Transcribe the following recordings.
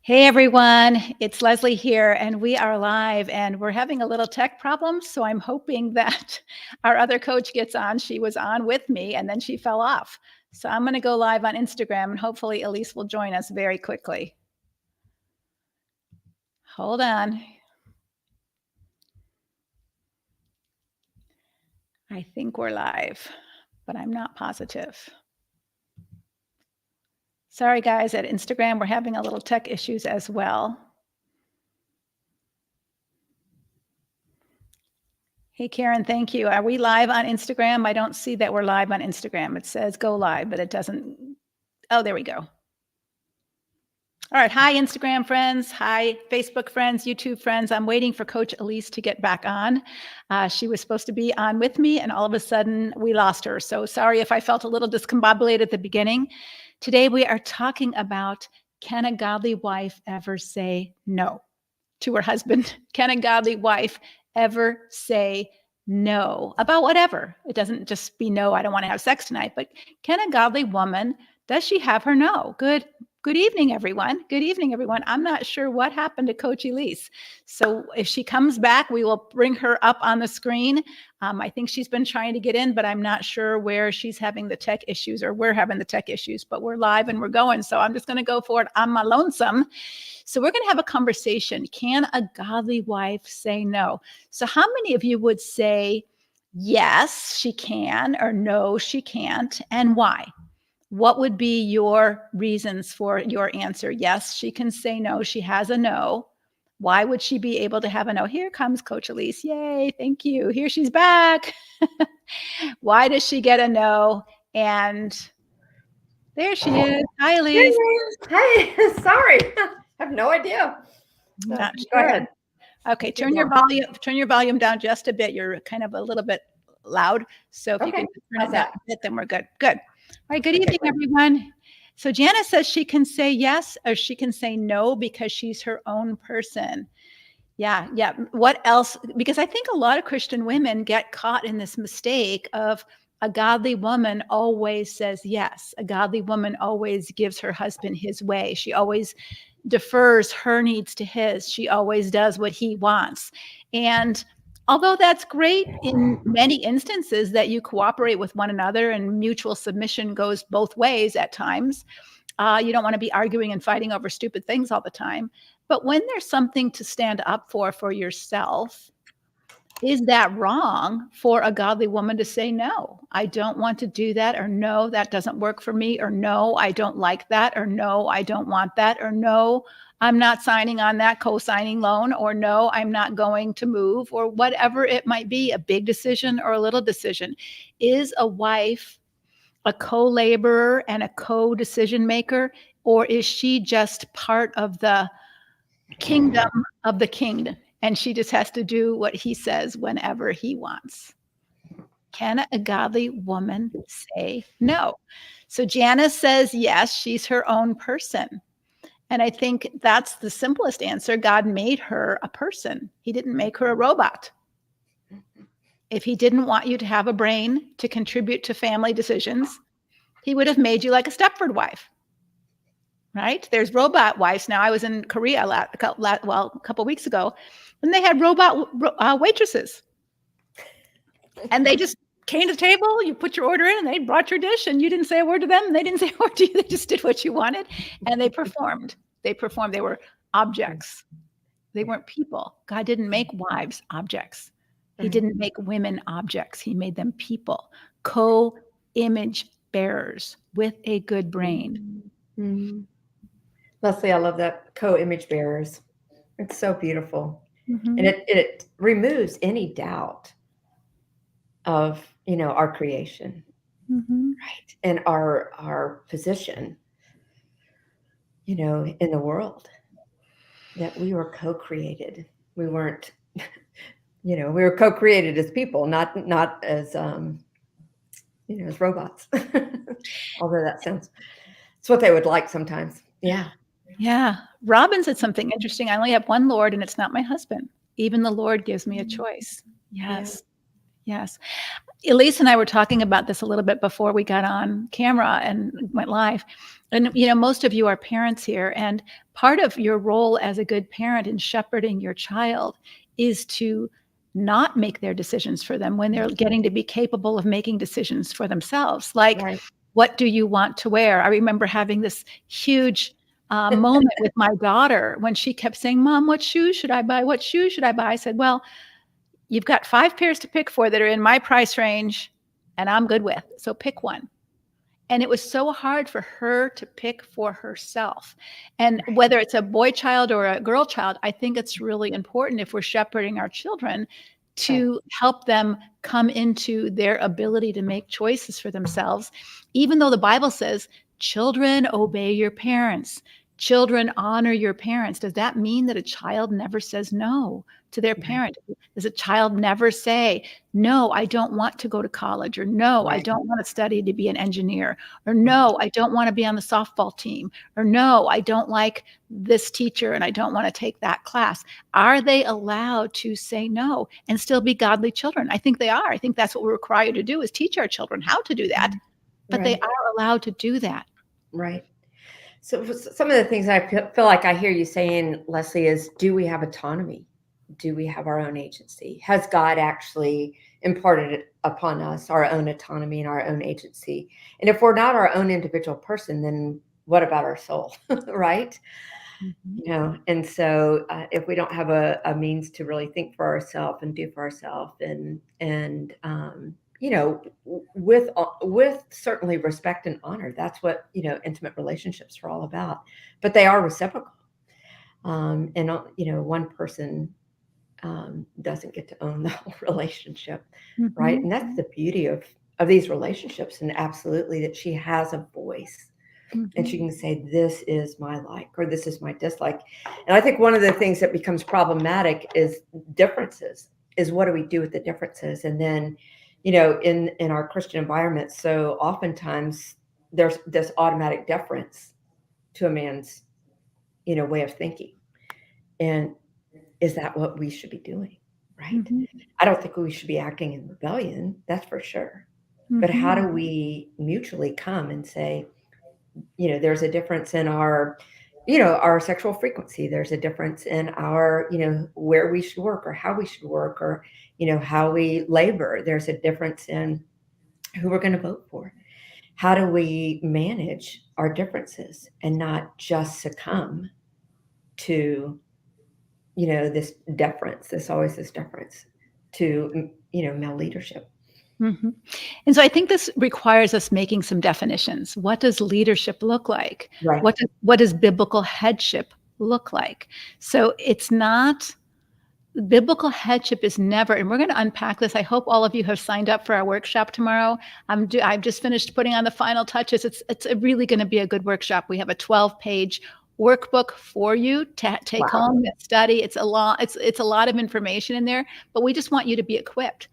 Hey everyone, it's Leslie here, and we are live, and we're having a little tech problem, so I'm hoping that our other coach gets on. She was on with me, and then she fell off. So I'm going to go live on Instagram, and hopefully Elise will join us very quickly. Hold on. I think we're live, but I'm not positive. Sorry guys, at Instagram, we're having a little tech issues as well. Hey, Karen, thank you. Are we live on Instagram? I don't see that we're live on Instagram. It says go live, but it doesn't. Oh, there we go. All right. Hi, Instagram friends. Hi, Facebook friends, YouTube friends. I'm waiting for Coach Elise to get back on. She was supposed to be on with me, and all of a sudden we lost her. So sorry if I felt a little discombobulated at the beginning. Today we are talking about, can a godly wife ever say no to her husband? Can a godly wife ever say no about whatever? It doesn't just be no, I don't want to have sex tonight, but can a godly woman, does she have her no? Good evening, everyone. Good evening, everyone. I'm not sure what happened to Coach Elise. So if she comes back, we will bring her up on the screen. I think she's been trying to get in, but I'm not sure where she's having the tech issues or we're having the tech issues, but we're live and we're going. So I'm just going to go for it on my lonesome. So we're going to have a conversation. Can a godly wife say no? So how many of you would say, yes, she can, or no, she can't, and why? What would be your reasons for your answer? Yes, she can say no. She has a no. Why would she be able to have a no? Here comes Coach Elise. Yay, thank you. Here she's back. Why does she get a no? And there she is. Hi, Elise. Hi, sorry. I have no idea. Not Go sure. ahead. Okay, turn your volume down just a bit. You're kind of a little bit loud. So if you can turn it down a bit, then we're good. Good. All right, good evening, everyone. So Janice says she can say yes or she can say no because she's her own person. Yeah. What else? Because I think a lot of Christian women get caught in this mistake of a godly woman always says yes. A godly woman always gives her husband his way. She always defers her needs to his. She always does what he wants. And although that's great in many instances that you cooperate with one another and mutual submission goes both ways at times, you don't want to be arguing and fighting over stupid things all the time. But when there's something to stand up for yourself, is that wrong for a godly woman to say, no, I don't want to do that, or no, that doesn't work for me, or no, I don't like that, or no, I don't want that, or no, I'm not signing on that co-signing loan, or no, I'm not going to move, or whatever it might be, a big decision or a little decision. Is a wife a co-laborer and a co-decision maker, or is she just part of the kingdom of the king? And she just has to do what he says whenever he wants. Can a godly woman say no? So Janice says, yes, she's her own person. And I think that's the simplest answer. God made her a person. He didn't make her a robot. If he didn't want you to have a brain to contribute to family decisions, he would have made you like a Stepford wife. Right? There's robot wives now. I was in Korea a couple of weeks ago, and they had robot waitresses. And they just came to the table, you put your order in, and they brought your dish, and you didn't say a word to them, and they didn't say a word to you. They just did what you wanted, and they performed. They were objects. They weren't people. God didn't make wives objects. He didn't make women objects. He made them people, co-image bearers with a good brain. Mm-hmm. Leslie, I love that, co-image bearers. It's so beautiful. Mm-hmm. And it removes any doubt of, our creation, right? And our position, in the world, that we were co-created. We weren't, we were co-created as people, not as, as robots. Although it's what they would like sometimes. Yeah. Yeah. Robin said something interesting. I only have one Lord, and it's not my husband. Even the Lord gives me a choice. Yes. Yeah. Yes. Elise and I were talking about this a little bit before we got on camera and went live. And, most of you are parents here, and part of your role as a good parent in shepherding your child is to not make their decisions for them when they're getting to be capable of making decisions for themselves. Like, Right. what do you want to wear? I remember having this huge moment with my daughter when she kept saying, Mom, what shoes should I buy? What shoes should I buy? I said, well, you've got 5 pairs to pick for that are in my price range and I'm good with. So pick one. And it was so hard for her to pick for herself. And whether it's a boy child or a girl child, I think it's really important if we're shepherding our children to help them come into their ability to make choices for themselves. Even though the Bible says, children, obey your parents. Children, honor your parents. Does that mean that a child never says no to their parent? Does a child never say, no, I don't want to go to college, or no, I don't want to study to be an engineer, or no, I don't want to be on the softball team, or no, I don't like this teacher and I don't want to take that class? Are they allowed to say no and still be godly children? I think they are. I think that's what we're required to do, is teach our children how to do that, but they are allowed to do that. Right. So some of the things I feel like I hear you saying, Leslie, is, do we have autonomy? Do we have our own agency? Has God actually imparted it upon us, our own autonomy and our own agency? And if we're not our own individual person, then what about our soul? Right? And so if we don't have a means to really think for ourselves and do for ourselves, and with certainly respect and honor, that's what intimate relationships are all about. But they are reciprocal, and one person doesn't get to own the whole relationship, right? And that's the beauty of these relationships, and absolutely that she has a voice. And she can say, this is my like, or this is my dislike. And I think one of the things that becomes problematic is differences, is what do we do with the differences? And then, in our Christian environment, so oftentimes there's this automatic deference to a man's, way of thinking. And is that what we should be doing? Right. I don't think we should be acting in rebellion. That's for sure. But how do we mutually come and say, there's a difference in our, our sexual frequency. There's a difference in our, where we should work or how we should work, or, how we labor. There's a difference in who we're going to vote for. How do we manage our differences and not just succumb to, this deference, always this deference to, male leadership? And so I think this requires us making some definitions. What does leadership look like? Right. What does biblical headship look like? So it's not, biblical headship is never, and we're going to unpack this. I hope all of you have signed up for our workshop tomorrow. I've just finished putting on the final touches. It's really going to be a good workshop. We have a 12-page workbook for you to take home and study. It's a lot of information in there, but we just want you to be equipped.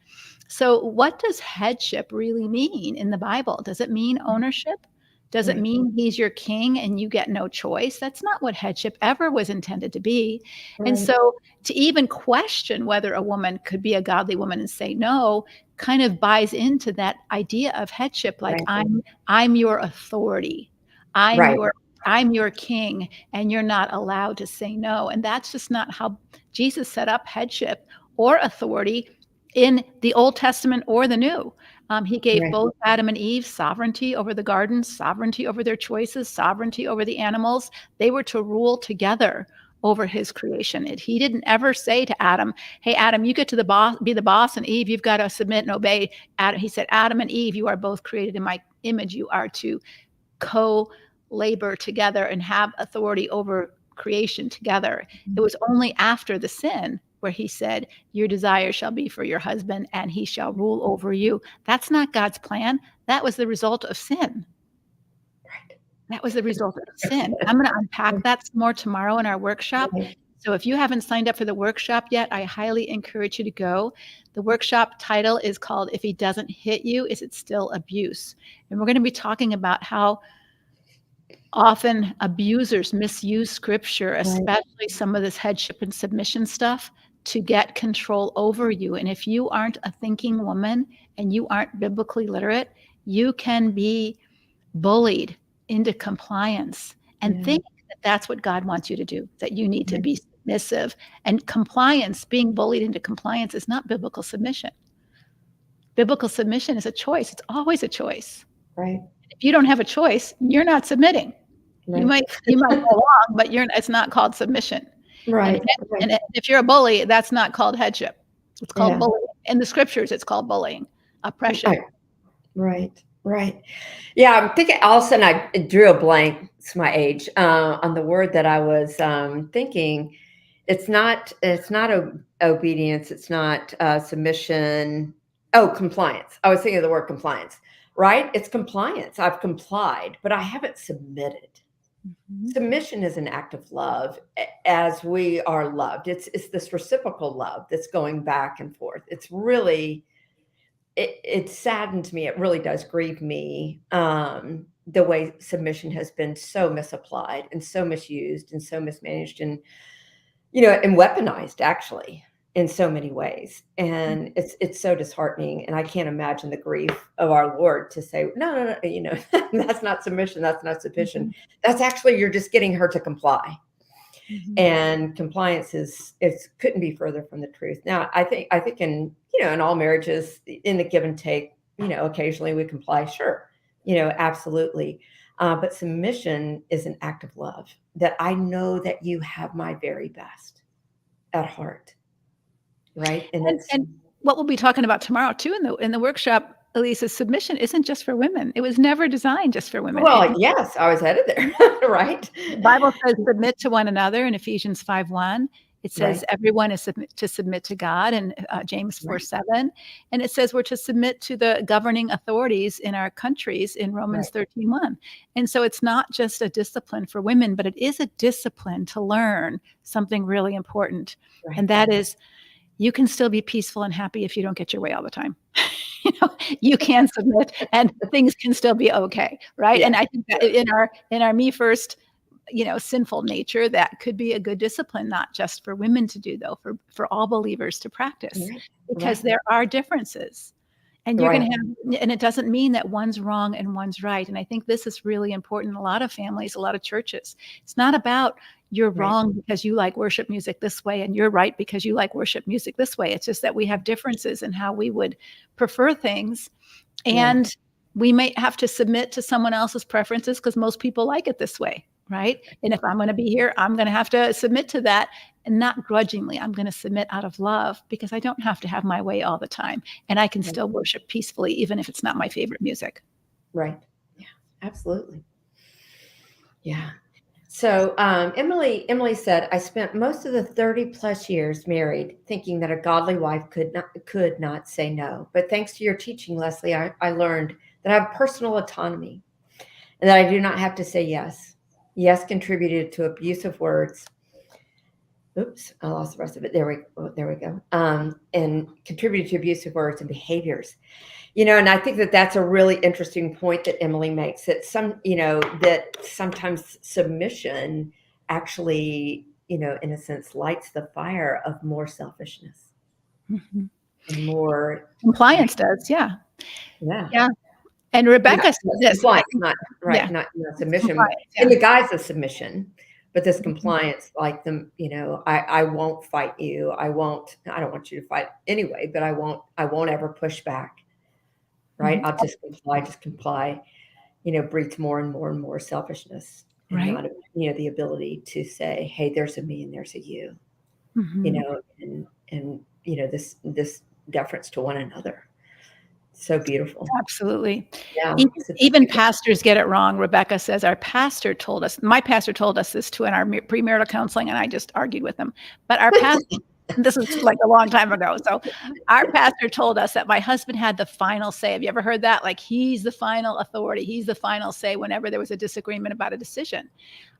So what does headship really mean in the Bible? Does it mean ownership? Does it mean he's your king and you get no choice? That's not what headship ever was intended to be. And so to even question whether a woman could be a godly woman and say no kind of buys into that idea of headship, like I'm your authority. I'm your king, and you're not allowed to say no. And that's just not how Jesus set up headship or authority in the Old Testament or the New. He gave both Adam and Eve sovereignty over the garden, sovereignty over their choices, sovereignty over the animals. They were to rule together over his creation. He didn't ever say to Adam, hey, Adam, you get to be the boss, and Eve, you've got to submit and obey. He said, Adam and Eve, you are both created in my image. You are to co-labor together and have authority over creation together. It was only after the sin where he said, your desire shall be for your husband and he shall rule over you. That's not God's plan. That was the result of sin. That was the result of sin. I'm going to unpack that some more tomorrow in our workshop. So if you haven't signed up for the workshop yet, I highly encourage you to go. The workshop title is called, If He Doesn't Hit You, Is It Still Abuse? And we're going to be talking about how often abusers misuse scripture, especially some of this headship and submission stuff, to get control over you. And if you aren't a thinking woman and you aren't biblically literate, you can be bullied into compliance and think that that's what God wants you to do, that you need to be submissive. And compliance, being bullied into compliance, is not biblical submission. Biblical submission is a choice. It's always a choice. Right. If you don't have a choice, you're not submitting. Right. You might go along, but it's not called submission. Right. And if you're a bully, that's not called headship. It's called bullying. In the scriptures, it's called bullying, oppression. Right. Yeah, I'm thinking, all of a sudden I drew a blank, it's my age, on the word that I was thinking. It's not obedience. It's not submission. Oh, compliance. I was thinking of the word compliance, right? It's compliance. I've complied, but I haven't submitted. Submission is an act of love as we are loved. It's this reciprocal love that's going back and forth. It's really, it saddens me. It really does grieve me, the way submission has been so misapplied and so misused and so mismanaged and, and weaponized, actually, in so many ways. And it's so disheartening. And I can't imagine the grief of our Lord to say, no, that's not submission. That's not sufficient. That's actually, you're just getting her to comply. And compliance couldn't be further from the truth. Now, I think in, in all marriages, in the give and take, occasionally we comply. Sure. Absolutely. But submission is an act of love, that I know that you have my very best at heart. Right. And what we'll be talking about tomorrow too in the workshop, Elisa, submission isn't just for women. It was never designed just for women. Well, yes, I was headed there. Right. The Bible says submit to one another in Ephesians 5:1. It says everyone is to submit to God in James 4:7. And it says we're to submit to the governing authorities in our countries in Romans 13:1. And so it's not just a discipline for women, but it is a discipline to learn something really important. And that is, you can still be peaceful and happy if you don't get your way all the time. You can submit and things can still be okay. Right. Yeah. And I think that in our me first, sinful nature, that could be a good discipline, not just for women to do, though, for all believers to practice, because there are differences. And you're going to have, and it doesn't mean that one's wrong and one's right. And I think this is really important in a lot of families, a lot of churches. It's not about you're wrong because you like worship music this way and you're right because you like worship music this way. It's just that we have differences in how we would prefer things. And we may have to submit to someone else's preferences because most people like it this way. Right. And if I'm going to be here, I'm going to have to submit to that, and not grudgingly. I'm going to submit out of love, because I don't have to have my way all the time. And I can still worship peacefully, even if it's not my favorite music. Right. Yeah, absolutely. Yeah. So Emily said, I spent most of the 30 plus years married thinking that a godly wife could not say no. But thanks to your teaching, Leslie, I learned that I have personal autonomy and that I do not have to say yes. Yes contributed to abusive words. Oops, I lost the rest of it. There we go. And contributed to abusive words and behaviors. And I think that that's a really interesting point that Emily makes, that that sometimes submission actually, in a sense, lights the fire of more selfishness. And more compliance does. Yeah. And Rebecca said this. Not submission in the guise of submission, but this compliance, like I won't fight you. I don't want you to fight anyway, but I won't ever push back. Right. I'll just comply, breeds more and more and more selfishness. And not, the ability to say, hey, there's a me and there's a you, and this deference to one another. So beautiful. Absolutely. Yeah. Even pastors get it wrong. Rebecca says my pastor told us this too in our premarital counseling, and I just argued with him. But our pastor, this is like a long time ago. So our pastor told us that my husband had the final say. Have you ever heard that? Like, he's the final authority. He's the final say whenever there was a disagreement about a decision.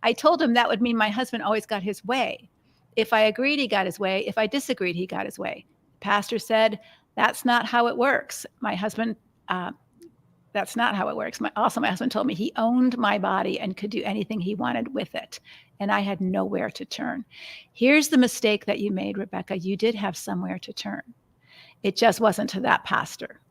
I told him that would mean my husband always got his way. If I agreed, he got his way. If I disagreed, he got his way. Pastor said, that's not how it works. My husband, that's not how it works. My husband told me he owned my body and could do anything he wanted with it. And I had nowhere to turn. Here's the mistake that you made, Rebecca. You did have somewhere to turn. It just wasn't to that pastor,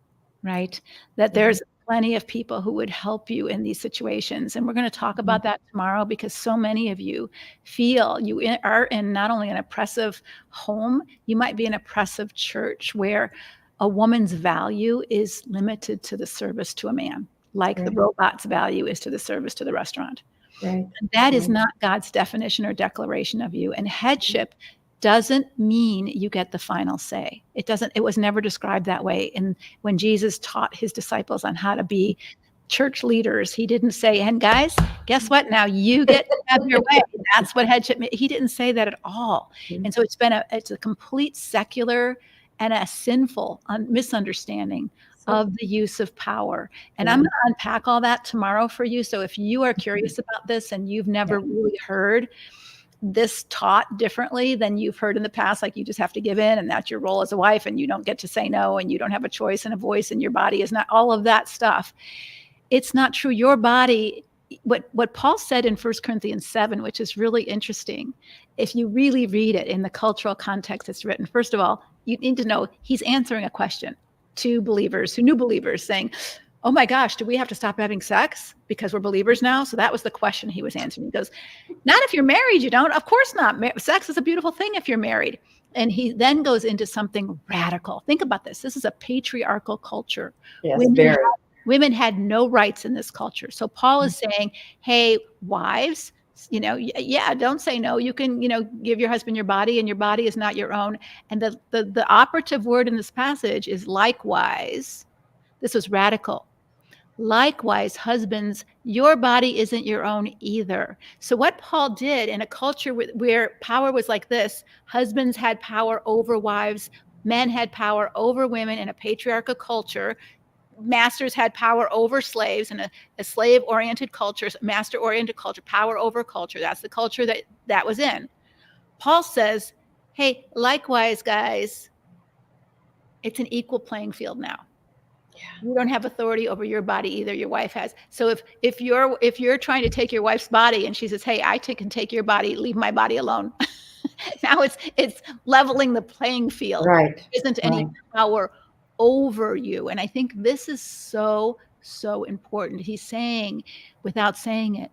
right? That there's plenty of people who would help you in these situations. And we're going to talk about that tomorrow, because so many of you feel you are in not only an oppressive home, you might be an oppressive church where a woman's value is limited to the service to a man, like the robot's value is to the service to the restaurant. Right. And that is not God's definition or declaration of you. And headship doesn't mean you get the final say. It was never described that way. And when Jesus taught his disciples on how to be church leaders, he didn't say, and guys, guess what? Now you get to have your way. That's what headship meant. He didn't say that at all. And so it's a complete secular and a sinful misunderstanding of the use of power. And I'm going to unpack all that tomorrow for you. So if you are curious about this and you've never really heard this taught differently than you've heard in the past, like you just have to give in and that's your role as a wife and you don't get to say no and you don't have a choice and a voice and your body is not, all of that stuff. It's not true. Your body, what Paul said in 1 Corinthians 7, which is really interesting, if you really read it in the cultural context it's written, first of all, you need to know he's answering a question to believers, new believers, saying, oh my gosh, do we have to stop having sex because we're believers now? So that was the question he was answering. He goes, not if you're married, you don't. Of course not. Sex is a beautiful thing if you're married. And he then goes into something radical. Think about this. This is a patriarchal culture. Yes, women had no rights in this culture. So Paul is saying, hey, wives, don't say no. You can, give your husband your body, and your body is not your own. And the operative word in this passage is likewise. This was radical. Likewise, husbands, your body isn't your own either. So what Paul did in a culture where power was like this, husbands had power over wives, men had power over women in a patriarchal culture, masters had power over slaves in a slave-oriented culture, master-oriented culture, power over culture. That's the culture that was in. Paul says, hey, likewise, guys, it's an equal playing field now. You don't have authority over your body either. Your wife has. So if you're trying to take your wife's body and she says, hey, I can take your body, leave my body alone. Now it's leveling the playing field. Right. There isn't any power over you. And I think this is so, so important. He's saying, without saying it,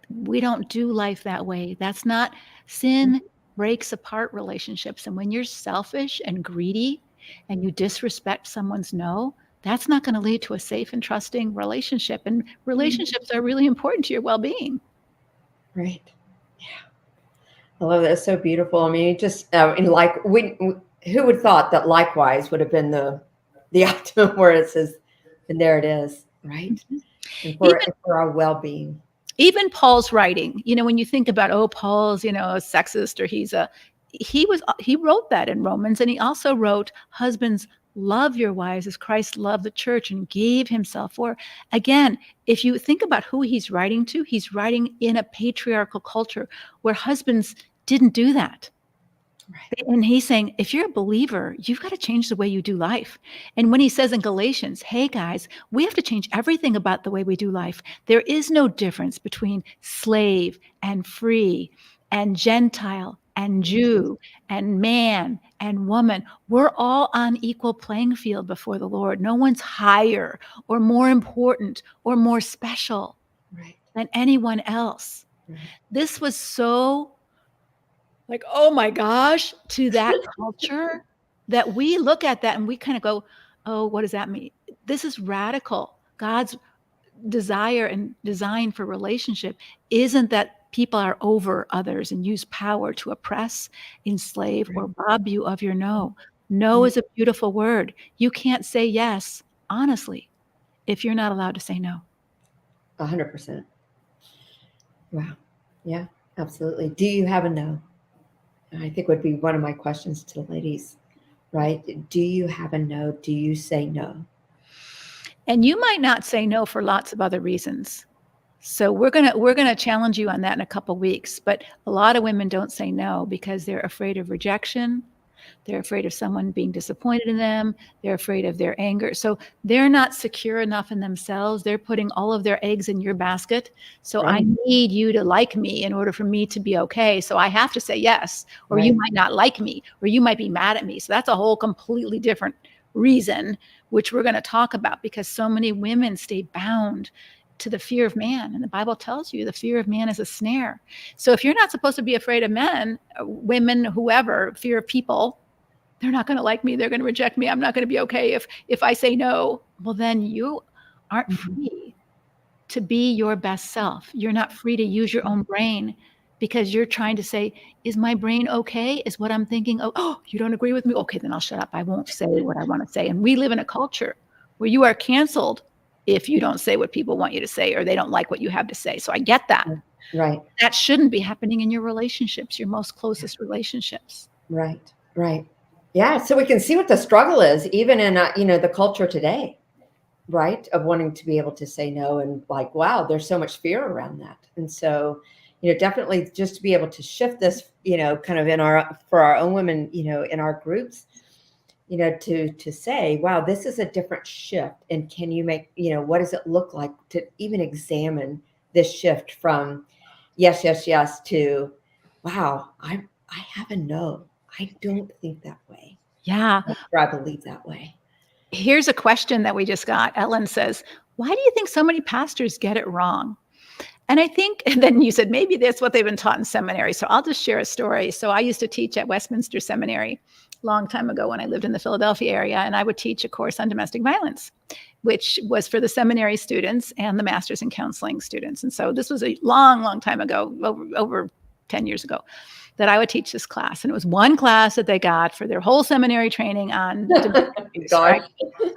we don't do life that way. That's not, sin breaks apart relationships. And when you're selfish and greedy and you disrespect someone's no, that's not going to lead to a safe and trusting relationship. And relationships are really important to your well-being. Right. Yeah. I love that. It's so beautiful. I mean, just who would thought that likewise would have been the optimum where it says, and there it is, right? And for our well-being. Even Paul's writing, when you think about, Paul's, a sexist, or he wrote that in Romans, and he also wrote, husbands, love your wives as Christ loved the church and gave himself for. Again, if you think about who he's writing to, he's writing in a patriarchal culture where husbands didn't do that. Right. And he's saying, if you're a believer, you've got to change the way you do life. And when he says in Galatians, hey guys, we have to change everything about the way we do life. There is no difference between slave and free and Gentile and Jew and man and woman. We're all on equal playing field before the Lord. No one's higher or more important or more special than anyone else. Right. This was so like, oh my gosh, to that culture that we look at that and we kind of go, oh, what does that mean? This is radical. God's desire and design for relationship isn't that people are over others and use power to oppress, enslave, or rob you of your no. No is a beautiful word. You can't say yes, honestly, if you're not allowed to say no. 100%. Wow. Yeah, absolutely. Do you have a no? I think would be one of my questions to the ladies, right? Do you have a no? Do you say no? And you might not say no for lots of other reasons. So we're gonna challenge you on that in a couple of weeks. But a lot of women don't say no because they're afraid of rejection. They're afraid of someone being disappointed in them. They're afraid of their anger. So they're not secure enough in themselves. They're putting all of their eggs in your basket. So I need you to like me in order for me to be okay. So I have to say yes, or you might not like me, or you might be mad at me. So that's a whole completely different reason, which we're going to talk about, because so many women stay bound to the fear of man. And the Bible tells you the fear of man is a snare. So if you're not supposed to be afraid of men, women, whoever, fear of people, they're not going to like me. They're going to reject me. I'm not going to be okay if I say no. Well, then you aren't free to be your best self. You're not free to use your own brain, because you're trying to say, is my brain okay? Is what I'm thinking, oh, you don't agree with me? Okay, then I'll shut up. I won't say what I want to say. And we live in a culture where you are canceled if you don't say what people want you to say, or they don't like what you have to say. So I get that. Right. That shouldn't be happening in your relationships, your most closest relationships. Right. Right. Yeah. So we can see what the struggle is, even in, the culture today, right? Of wanting to be able to say no, and like, wow, there's so much fear around that. And so, definitely just to be able to shift this, kind of for our own women, in our groups, to say, wow, this is a different shift. And can you make, what does it look like to even examine this shift from yes, yes, yes to, wow, I have a no. I don't think that way. Yeah. Or I believe that way. Here's a question that we just got. Ellen says, why do you think so many pastors get it wrong? And I think, and then you said, maybe that's what they've been taught in seminary. So I'll just share a story. So I used to teach at Westminster Seminary a long time ago when I lived in the Philadelphia area, and I would teach a course on domestic violence, which was for the seminary students and the master's in counseling students. And so this was a long, long time ago, over 10 years ago, that I would teach this class. And it was one class that they got for their whole seminary training on domestic abuse, right?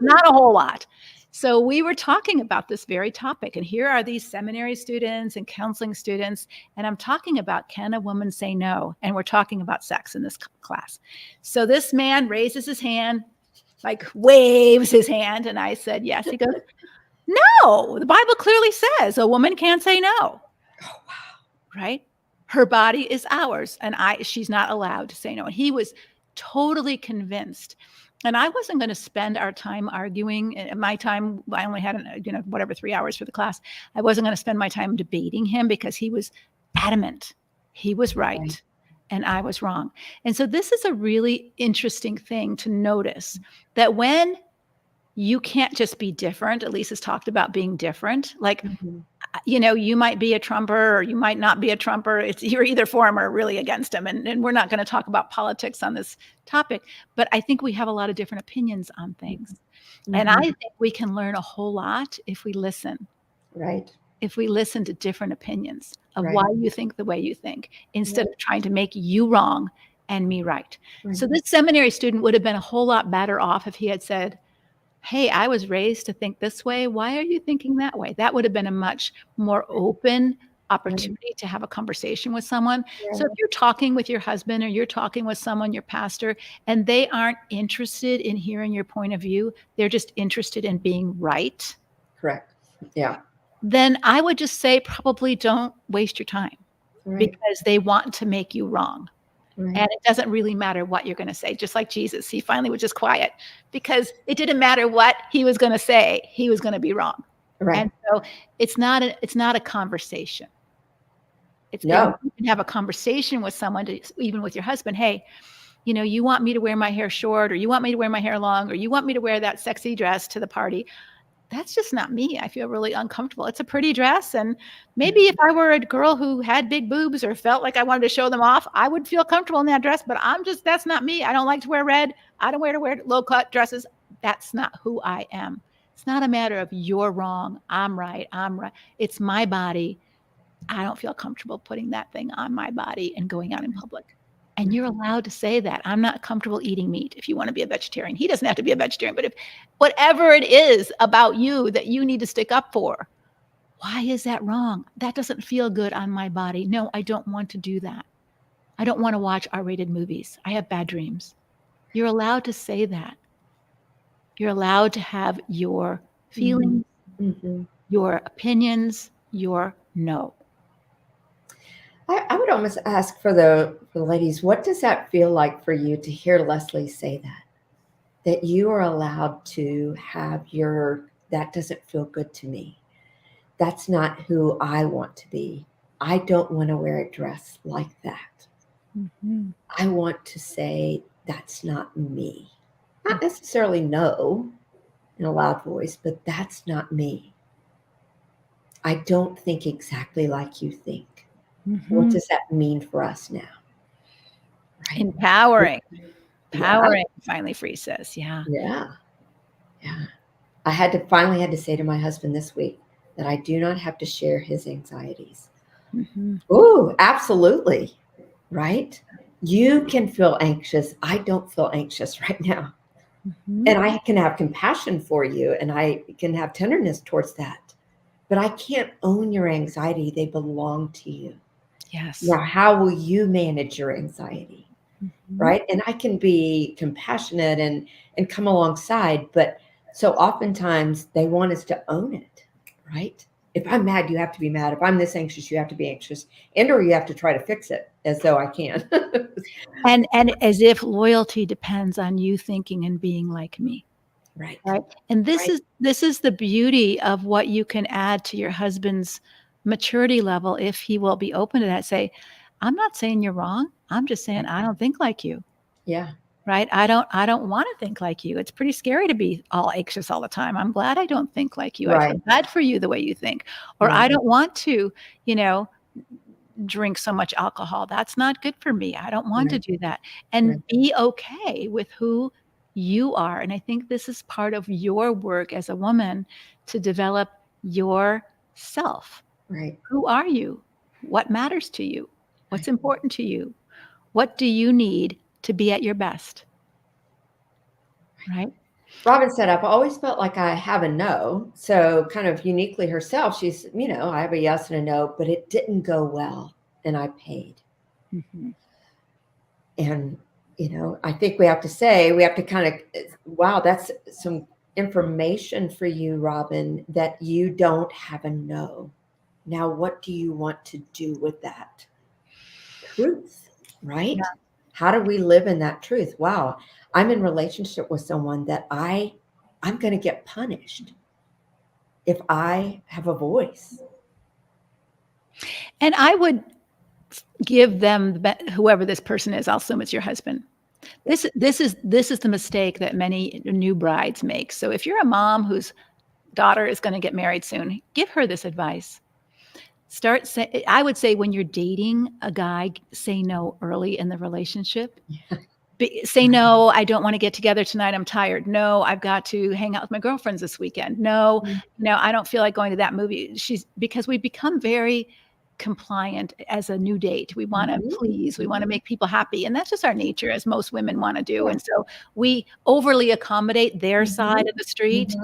Not a whole lot. So we were talking about this very topic, and here are these seminary students and counseling students, and I'm talking about, can a woman say no? And we're talking about sex in this class. So this man raises his hand, like waves his hand, and I said, yes. He goes, no, the Bible clearly says a woman can't say no. Oh, wow. Right? Her body is ours, and she's not allowed to say no. And he was totally convinced. And I wasn't going to spend our time arguing. My time, I only had, 3 hours for the class. I wasn't going to spend my time debating him, because he was adamant. He was right, and I was wrong. And so this is a really interesting thing to notice, that when you can't just be different, Elise has talked about being different, like, you might be a Trumper or you might not be a Trumper. You're either for him or really against him. And we're not going to talk about politics on this topic, but I think we have a lot of different opinions on things. And I think we can learn a whole lot if we listen. Right. If we listen to different opinions of why you think the way you think, instead of trying to make you wrong and me right. So this seminary student would have been a whole lot better off if he had said, hey, I was raised to think this way. Why are you thinking that way? That would have been a much more open opportunity to have a conversation with someone. So if you're talking with your husband, or you're talking with someone, your pastor, and they aren't interested in hearing your point of view, they're just interested in being right. Correct. Yeah. Then I would just say, probably don't waste your time, because they want to make you wrong. And it doesn't really matter what you're going to say. Just like Jesus, he finally was just quiet, because it didn't matter what he was going to say. He was going to be wrong. And so it's not a conversation. You can have a conversation with someone, even with your husband. Hey, you want me to wear my hair short, or you want me to wear my hair long, or you want me to wear that sexy dress to the party. That's just not me. I feel really uncomfortable. It's a pretty dress. And maybe if I were a girl who had big boobs or felt like I wanted to show them off, I would feel comfortable in that dress, but that's not me. I don't like to wear red. I don't wear low cut dresses. That's not who I am. It's not a matter of you're wrong, I'm right. It's my body. I don't feel comfortable putting that thing on my body and going out in public. And you're allowed to say that. I'm not comfortable eating meat. If you want to be a vegetarian, he doesn't have to be a vegetarian, but if whatever it is about you that you need to stick up for, why is that wrong? That doesn't feel good on my body. No, I don't want to do that. I don't want to watch R-rated movies. I have bad dreams. You're allowed to say that. You're allowed to have your feelings, your opinions, your no. I would almost ask for the ladies, what does that feel like for you to hear Leslie say that you are allowed to have that doesn't feel good to me. That's not who I want to be. I don't want to wear a dress like that. I want to say that's not me. Not necessarily no in a loud voice, but that's not me. I don't think exactly like you think. What does that mean for us now? Right? Empowering. Yeah. Empowering, finally Free says. Yeah. Yeah. Yeah. I finally had to say to my husband this week that I do not have to share his anxieties. Oh, absolutely. Right? You can feel anxious. I don't feel anxious right now. And I can have compassion for you and I can have tenderness towards that. But I can't own your anxiety. They belong to you. Yes. Now, how will you manage your anxiety? Right? And I can be compassionate and come alongside, but so oftentimes they want us to own it, right? If I'm mad, you have to be mad. If I'm this anxious, you have to be anxious, or you have to try to fix it as though I can. And as if loyalty depends on you thinking and being like me. Right. Right. And this Right. is the beauty of what you can add to your husband's maturity level if he will be open to that. Say, I'm not saying you're wrong. I'm just saying I don't think like you. Yeah. Right. I don't want to think like you. It's pretty scary to be all anxious all the time. I'm glad I don't think like you. I feel Right. bad for you the way you think. Or Right. I don't want to, drink so much alcohol. That's not good for me. I don't want to Right. do that. And Right. be okay with who you are. And I think this is part of your work as a woman to develop yourself. Right. Who are you? What matters to you? What's important to you? What do you need to be at your best? Right? Robin said, I've always felt like I have a no. So, kind of uniquely herself, she's, I have a yes and a no, but it didn't go well. And I paid. And, I think we have to kind of, wow, that's some information for you, Robin, that you don't have a no. Now, what do you want to do with that truth? Right? Yeah. How do we live in that truth? Wow, I'm in relationship with someone that I'm going to get punished if I have a voice. And I would give them whoever this person is. I'll assume it's your husband. This is the mistake that many new brides make. So if you're a mom whose daughter is going to get married soon, give her this advice. I would say when you're dating a guy, say no early in the relationship. Say no, I don't want to get together tonight. I'm tired. No, I've got to hang out with my girlfriends this weekend. No, I don't feel like going to that movie. Because we become very compliant as a new date. We want to please, we want to make people happy. And that's just our nature, as most women want to do. And so we overly accommodate their side of the street.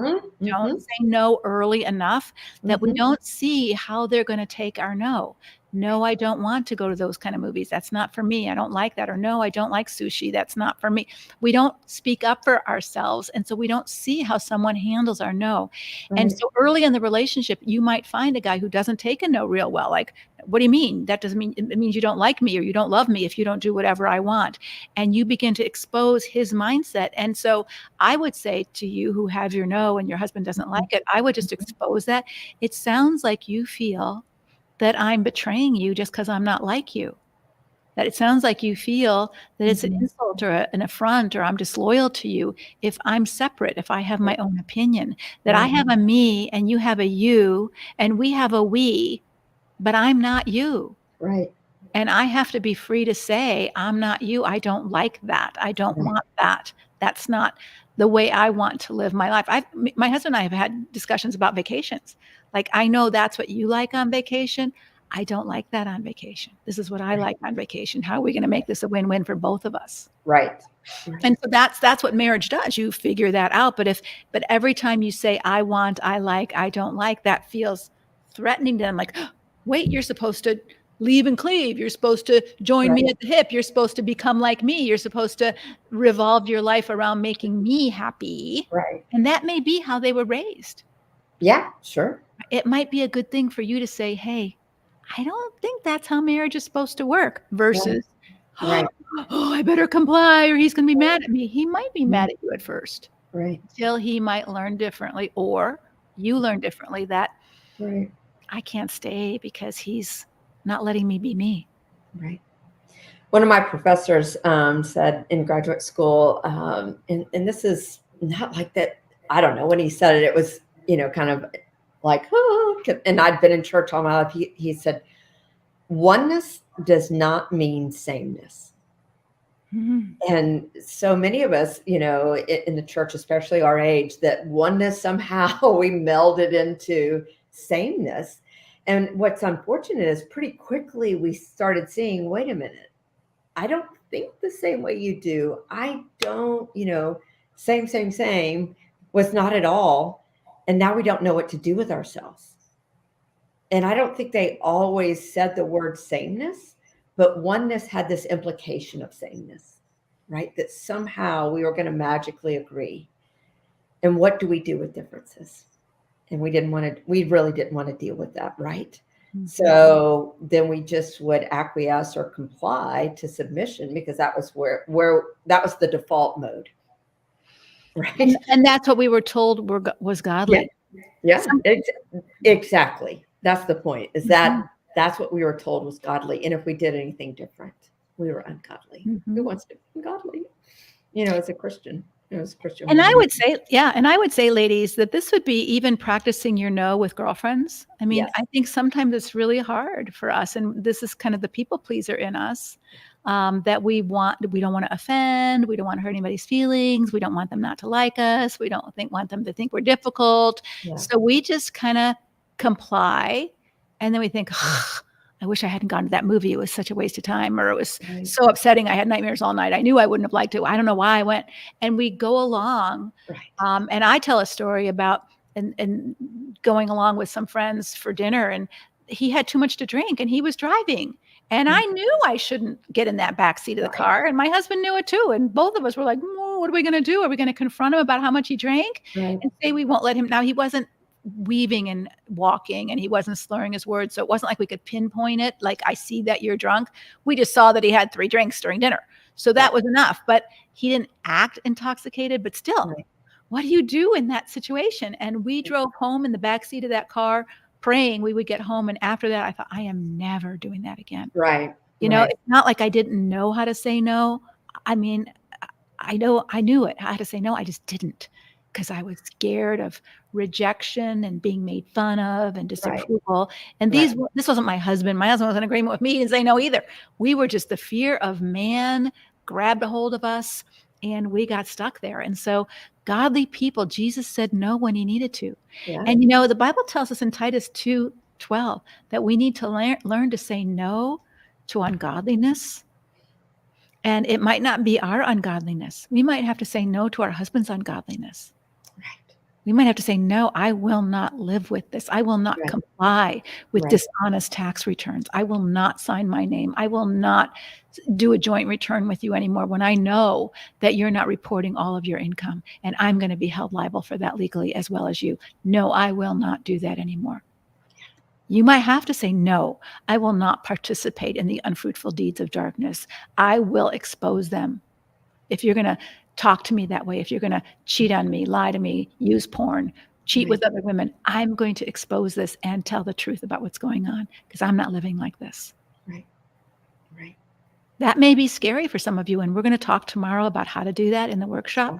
Don't say no early enough that we don't see how they're going to take our no. No, I don't want to go to those kind of movies. That's not for me. I don't like that. Or no, I don't like sushi. That's not for me. We don't speak up for ourselves. And so we don't see how someone handles our no. And so early in the relationship, you might find a guy who doesn't take a no real well. Like, what do you mean? That doesn't mean, it means you don't like me or you don't love me if you don't do whatever I want. And you begin to expose his mindset. And so I would say to you who have your no and your husband doesn't like it, I would just expose that. It sounds like you feel that I'm betraying you just because I'm not like you. That it sounds like you feel that it's an insult or an affront, or I'm disloyal to you if I'm separate, if I have my own opinion, that I have a me and you have a you and we have a we, but I'm not you. Right. And I have to be free to say, I'm not you. I don't like that. I don't want that. That's not the way I want to live my life. My husband and I have had discussions about vacations. Like, I know that's what you like on vacation. I don't like that on vacation. This is what I like on vacation. How are we going to make this a win-win for both of us? Right. And so that's what marriage does. You figure that out. But every time you say, I want, I like, I don't like, that feels threatening to them. Like, wait, you're supposed to leave and cleave. You're supposed to join me at the hip. You're supposed to become like me. You're supposed to revolve your life around making me happy. Right. And that may be how they were raised. Yeah, sure. It might be a good thing for you to say, hey, I don't think that's how marriage is supposed to work, versus, Right. oh, I better comply or he's going to be mad at me. He might be mad at you at first. Right. Till he might learn differently, or you learn differently that Right. I can't stay because he's not letting me be me. Right. One of my professors said in graduate school, and this is not like that. I don't know, when he said it, it was, kind of like, oh, and I'd been in church all my life. He said, oneness does not mean sameness. Mm-hmm. And so many of us, in the church, especially our age, that oneness somehow we melded into sameness. And what's unfortunate is pretty quickly we started seeing, wait a minute, I don't think the same way you do. I don't, same was not at all. And now we don't know what to do with ourselves. And I don't think they always said the word sameness, but oneness had this implication of sameness, right? That somehow we were going to magically agree. And what do we do with differences? And we really didn't want to deal with that, right? Mm-hmm. So then we just would acquiesce or comply to submission, because that was where that was the default mode, right? And that's what we were told was godly. Yeah, exactly. That's the point, is that that's what we were told was godly. And if we did anything different, we were ungodly. Mm-hmm. Who wants to be godly? As a Christian. Christian. And I would say, ladies, that this would be even practicing your no with girlfriends. I mean, yes. I think sometimes it's really hard for us. And this is kind of the people pleaser in us, that we don't want to offend. We don't want to hurt anybody's feelings. We don't want them not to like us. We don't want them to think we're difficult. Yeah. So we just kind of comply. And then we think, I wish I hadn't gone to that movie. It was such a waste of time, or it was so upsetting. I had nightmares all night. I knew I wouldn't have liked it. I don't know why I went. And we go along. Right. And I tell a story about and going along with some friends for dinner, and he had too much to drink and he was driving. And I knew I shouldn't get in that back seat of the car. And my husband knew it too. And both of us were like, what are we going to do? Are we going to confront him about how much he drank and say we won't let him? Now, he wasn't weaving and walking, and he wasn't slurring his words. So it wasn't like we could pinpoint it. Like, I see that you're drunk. We just saw that he had 3 drinks during dinner. So that was enough, but he didn't act intoxicated. But still, what do you do in that situation? And we drove home in the backseat of that car praying we would get home. And after that, I thought, I am never doing that again. Right. You know, it's not like I didn't know how to say no. I mean, I knew it, how to say no. I just didn't, because I was scared of rejection and being made fun of and disapproval. And this wasn't my husband. My husband was in agreement with me. He didn't say no either. We were just, the fear of man grabbed a hold of us and we got stuck there. And so godly people, Jesus said no when he needed to. Yeah. And the Bible tells us in Titus 2:12 that we need to learn to say no to ungodliness. And it might not be our ungodliness. We might have to say no to our husband's ungodliness. We might have to say, no, I will not live with this. I will not comply with dishonest tax returns. I will not sign my name. I will not do a joint return with you anymore when I know that you're not reporting all of your income, and I'm going to be held liable for that legally as well as you. No, I will not do that anymore. You might have to say, no, I will not participate in the unfruitful deeds of darkness. I will expose them. If you're going to talk to me that way, if you're going to cheat on me, lie to me, use porn, cheat with other women, I'm going to expose this and tell the truth about what's going on, because I'm not living like this. Right. That may be scary for some of you, and we're going to talk tomorrow about how to do that in the workshop.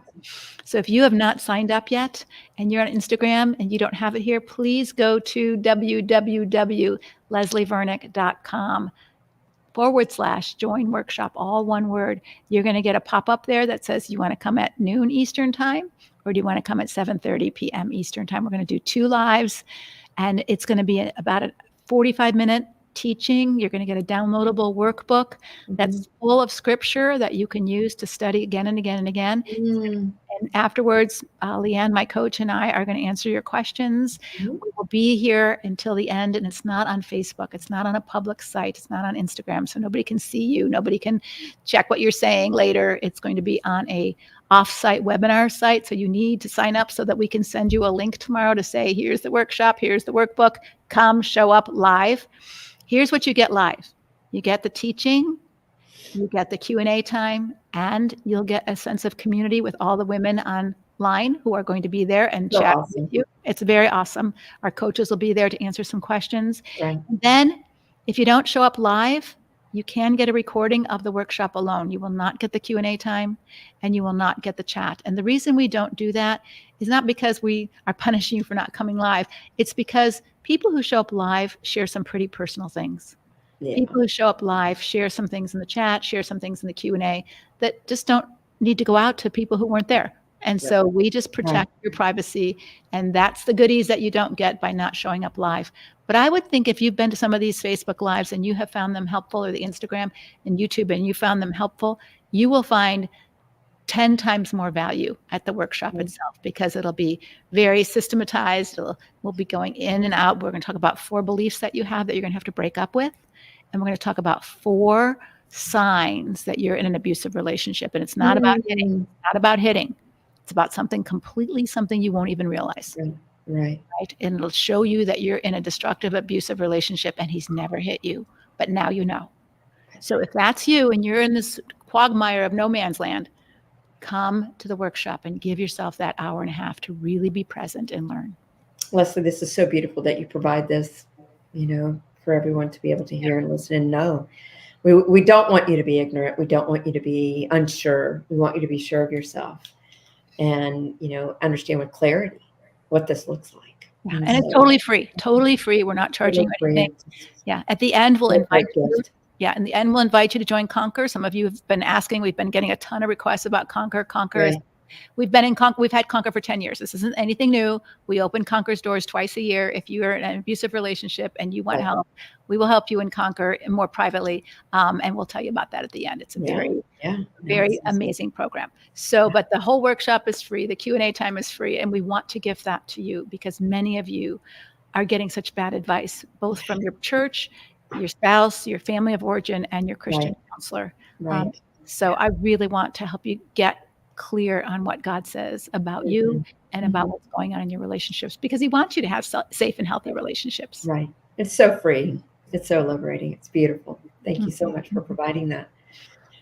So if you have not signed up yet and you're on Instagram and you don't have it here, please go to www.leslievernick.com/join workshop, all one word. You're going to get a pop-up there that says you want to come at noon Eastern time, or do you want to come at 7:30 p.m. Eastern time. We're going to do 2 lives, and it's going to be about a 45-minute teaching. You're going to get a downloadable workbook that's full of scripture that you can use to study again and again and again. And afterwards, Leanne, my coach, and I are going to answer your questions. We will be here until the end, and it's not on Facebook. It's not on a public site. It's not on Instagram, so nobody can see you. Nobody can check what you're saying later. It's going to be on a off-site webinar site, so you need to sign up so that we can send you a link tomorrow to say, here's the workshop, here's the workbook, come show up live. Here's what you get live. You get the teaching, you get the Q&A time, and you'll get a sense of community with all the women online who are going to be there and chat with you. It's very awesome. Our coaches will be there to answer some questions. And then if you don't show up live, You can get a recording of the workshop alone. You will not get the Q&A time, and you will not get the chat. And the reason we don't do that is not because we are punishing you for not coming live. It's because people who show up live share some pretty personal things. Yeah. People who show up live share some things in the chat, share some things in the Q&A that just don't need to go out to people who weren't there. And so we just protect your privacy, and that's the goodies that you don't get by not showing up live. But I would think if you've been to some of these Facebook Lives and you have found them helpful, or the Instagram and YouTube, and you found them helpful, you will find 10 times more value at the workshop itself, because it'll be very systematized. We'll be going in and out. We're going to talk about 4 beliefs that you have that you're going to have to break up with. And we're going to talk about 4 signs that you're in an abusive relationship. And it's not about hitting. It's not about hitting. It's about something you won't even realize. Right. And it'll show you that you're in a destructive, abusive relationship and he's never hit you, but now you know. So if that's you and you're in this quagmire of no man's land, come to the workshop and give yourself that hour and a half to really be present and learn. Leslie, this is so beautiful that you provide this, for everyone to be able to hear and listen and know. We don't want you to be ignorant. We don't want you to be unsure. We want you to be sure of yourself and, understand with clarity what this looks like. Yeah. And it's totally free. Totally free. We're not charging you anything. Yeah. At the end, we'll invite you. Yeah. In the end, we'll invite you to join Conquer. Some of you have been asking. We've been getting a ton of requests about Conquer. We've been in Conquer. We've had Conquer for 10 years. This isn't anything new. We open Conquer's doors twice a year. If you are in an abusive relationship and you want help, we will help you in Conquer more privately. And we'll tell you about that at the end. It's a very amazing program. So, but the whole workshop is free. The Q&A time is free. And we want to give that to you because many of you are getting such bad advice, both from your church, your spouse, your family of origin, and your Christian counselor. So I really want to help you get clear on what God says about you and about what's going on in your relationships, because he wants you to have safe and healthy relationships. Right. It's so free. It's so liberating. It's beautiful. Thank you so much for providing that.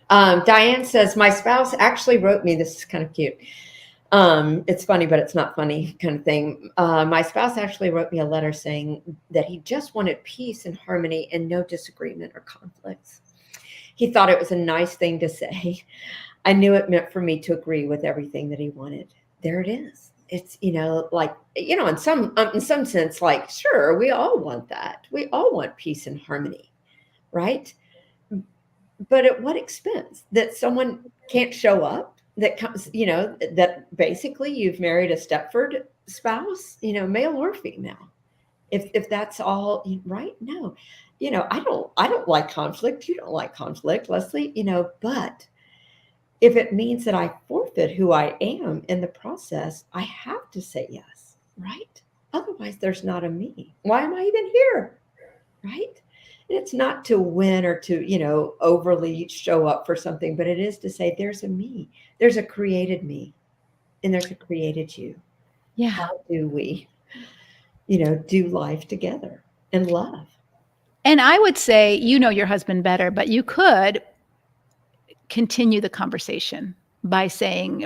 Diane says, my spouse actually wrote me, this is kind of cute. It's funny, but it's not funny kind of thing. My spouse actually wrote me a letter saying that he just wanted peace and harmony and no disagreement or conflicts. He thought it was a nice thing to say. I knew it meant for me to agree with everything that he wanted. There it is. It's, in some sense, like, sure, we all want that. We all want peace and harmony, right? But at what expense? That someone can't show up, that comes, that basically you've married a Stepford spouse, male or female. If that's all, right? No, I don't like conflict. You don't like conflict, Leslie, but if it means that I forfeit who I am in the process, I have to say yes, right? Otherwise, there's not a me. Why am I even here, right? And it's not to win or to, overly show up for something, but it is to say there's a me. There's a created me, and there's a created you. Yeah. How do we, do life together and love? And I would say, your husband better, but you could continue the conversation by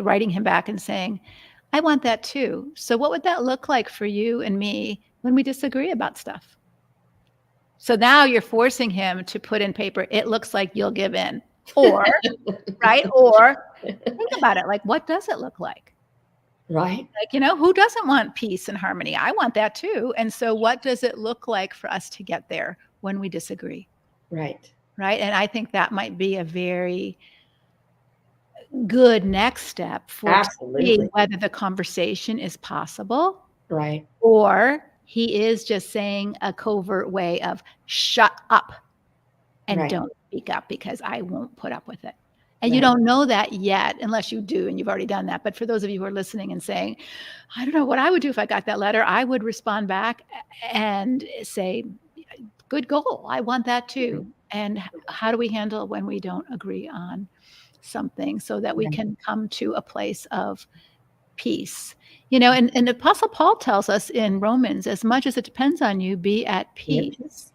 writing him back and saying, I want that too. So what would that look like for you and me when we disagree about stuff? So now you're forcing him to put in paper, it looks like you'll give in. Or, right? Or think about it. Like, what does it look like? Right. Like, who doesn't want peace and harmony? I want that too. And so what does it look like for us to get there when we disagree? Right. Right. And I think that might be a very good next step for seeing whether the conversation is possible. Right. Or he is just saying a covert way of shut up and don't speak up because I won't put up with it. And you don't know that yet unless you do, and you've already done that. But for those of you who are listening and saying, I don't know what I would do if I got that letter, I would respond back and say, good goal. I want that too. And how do we handle when we don't agree on something so that we can come to a place of peace? And Apostle Paul tells us in Romans, as much as it depends on you, be at peace. Yes.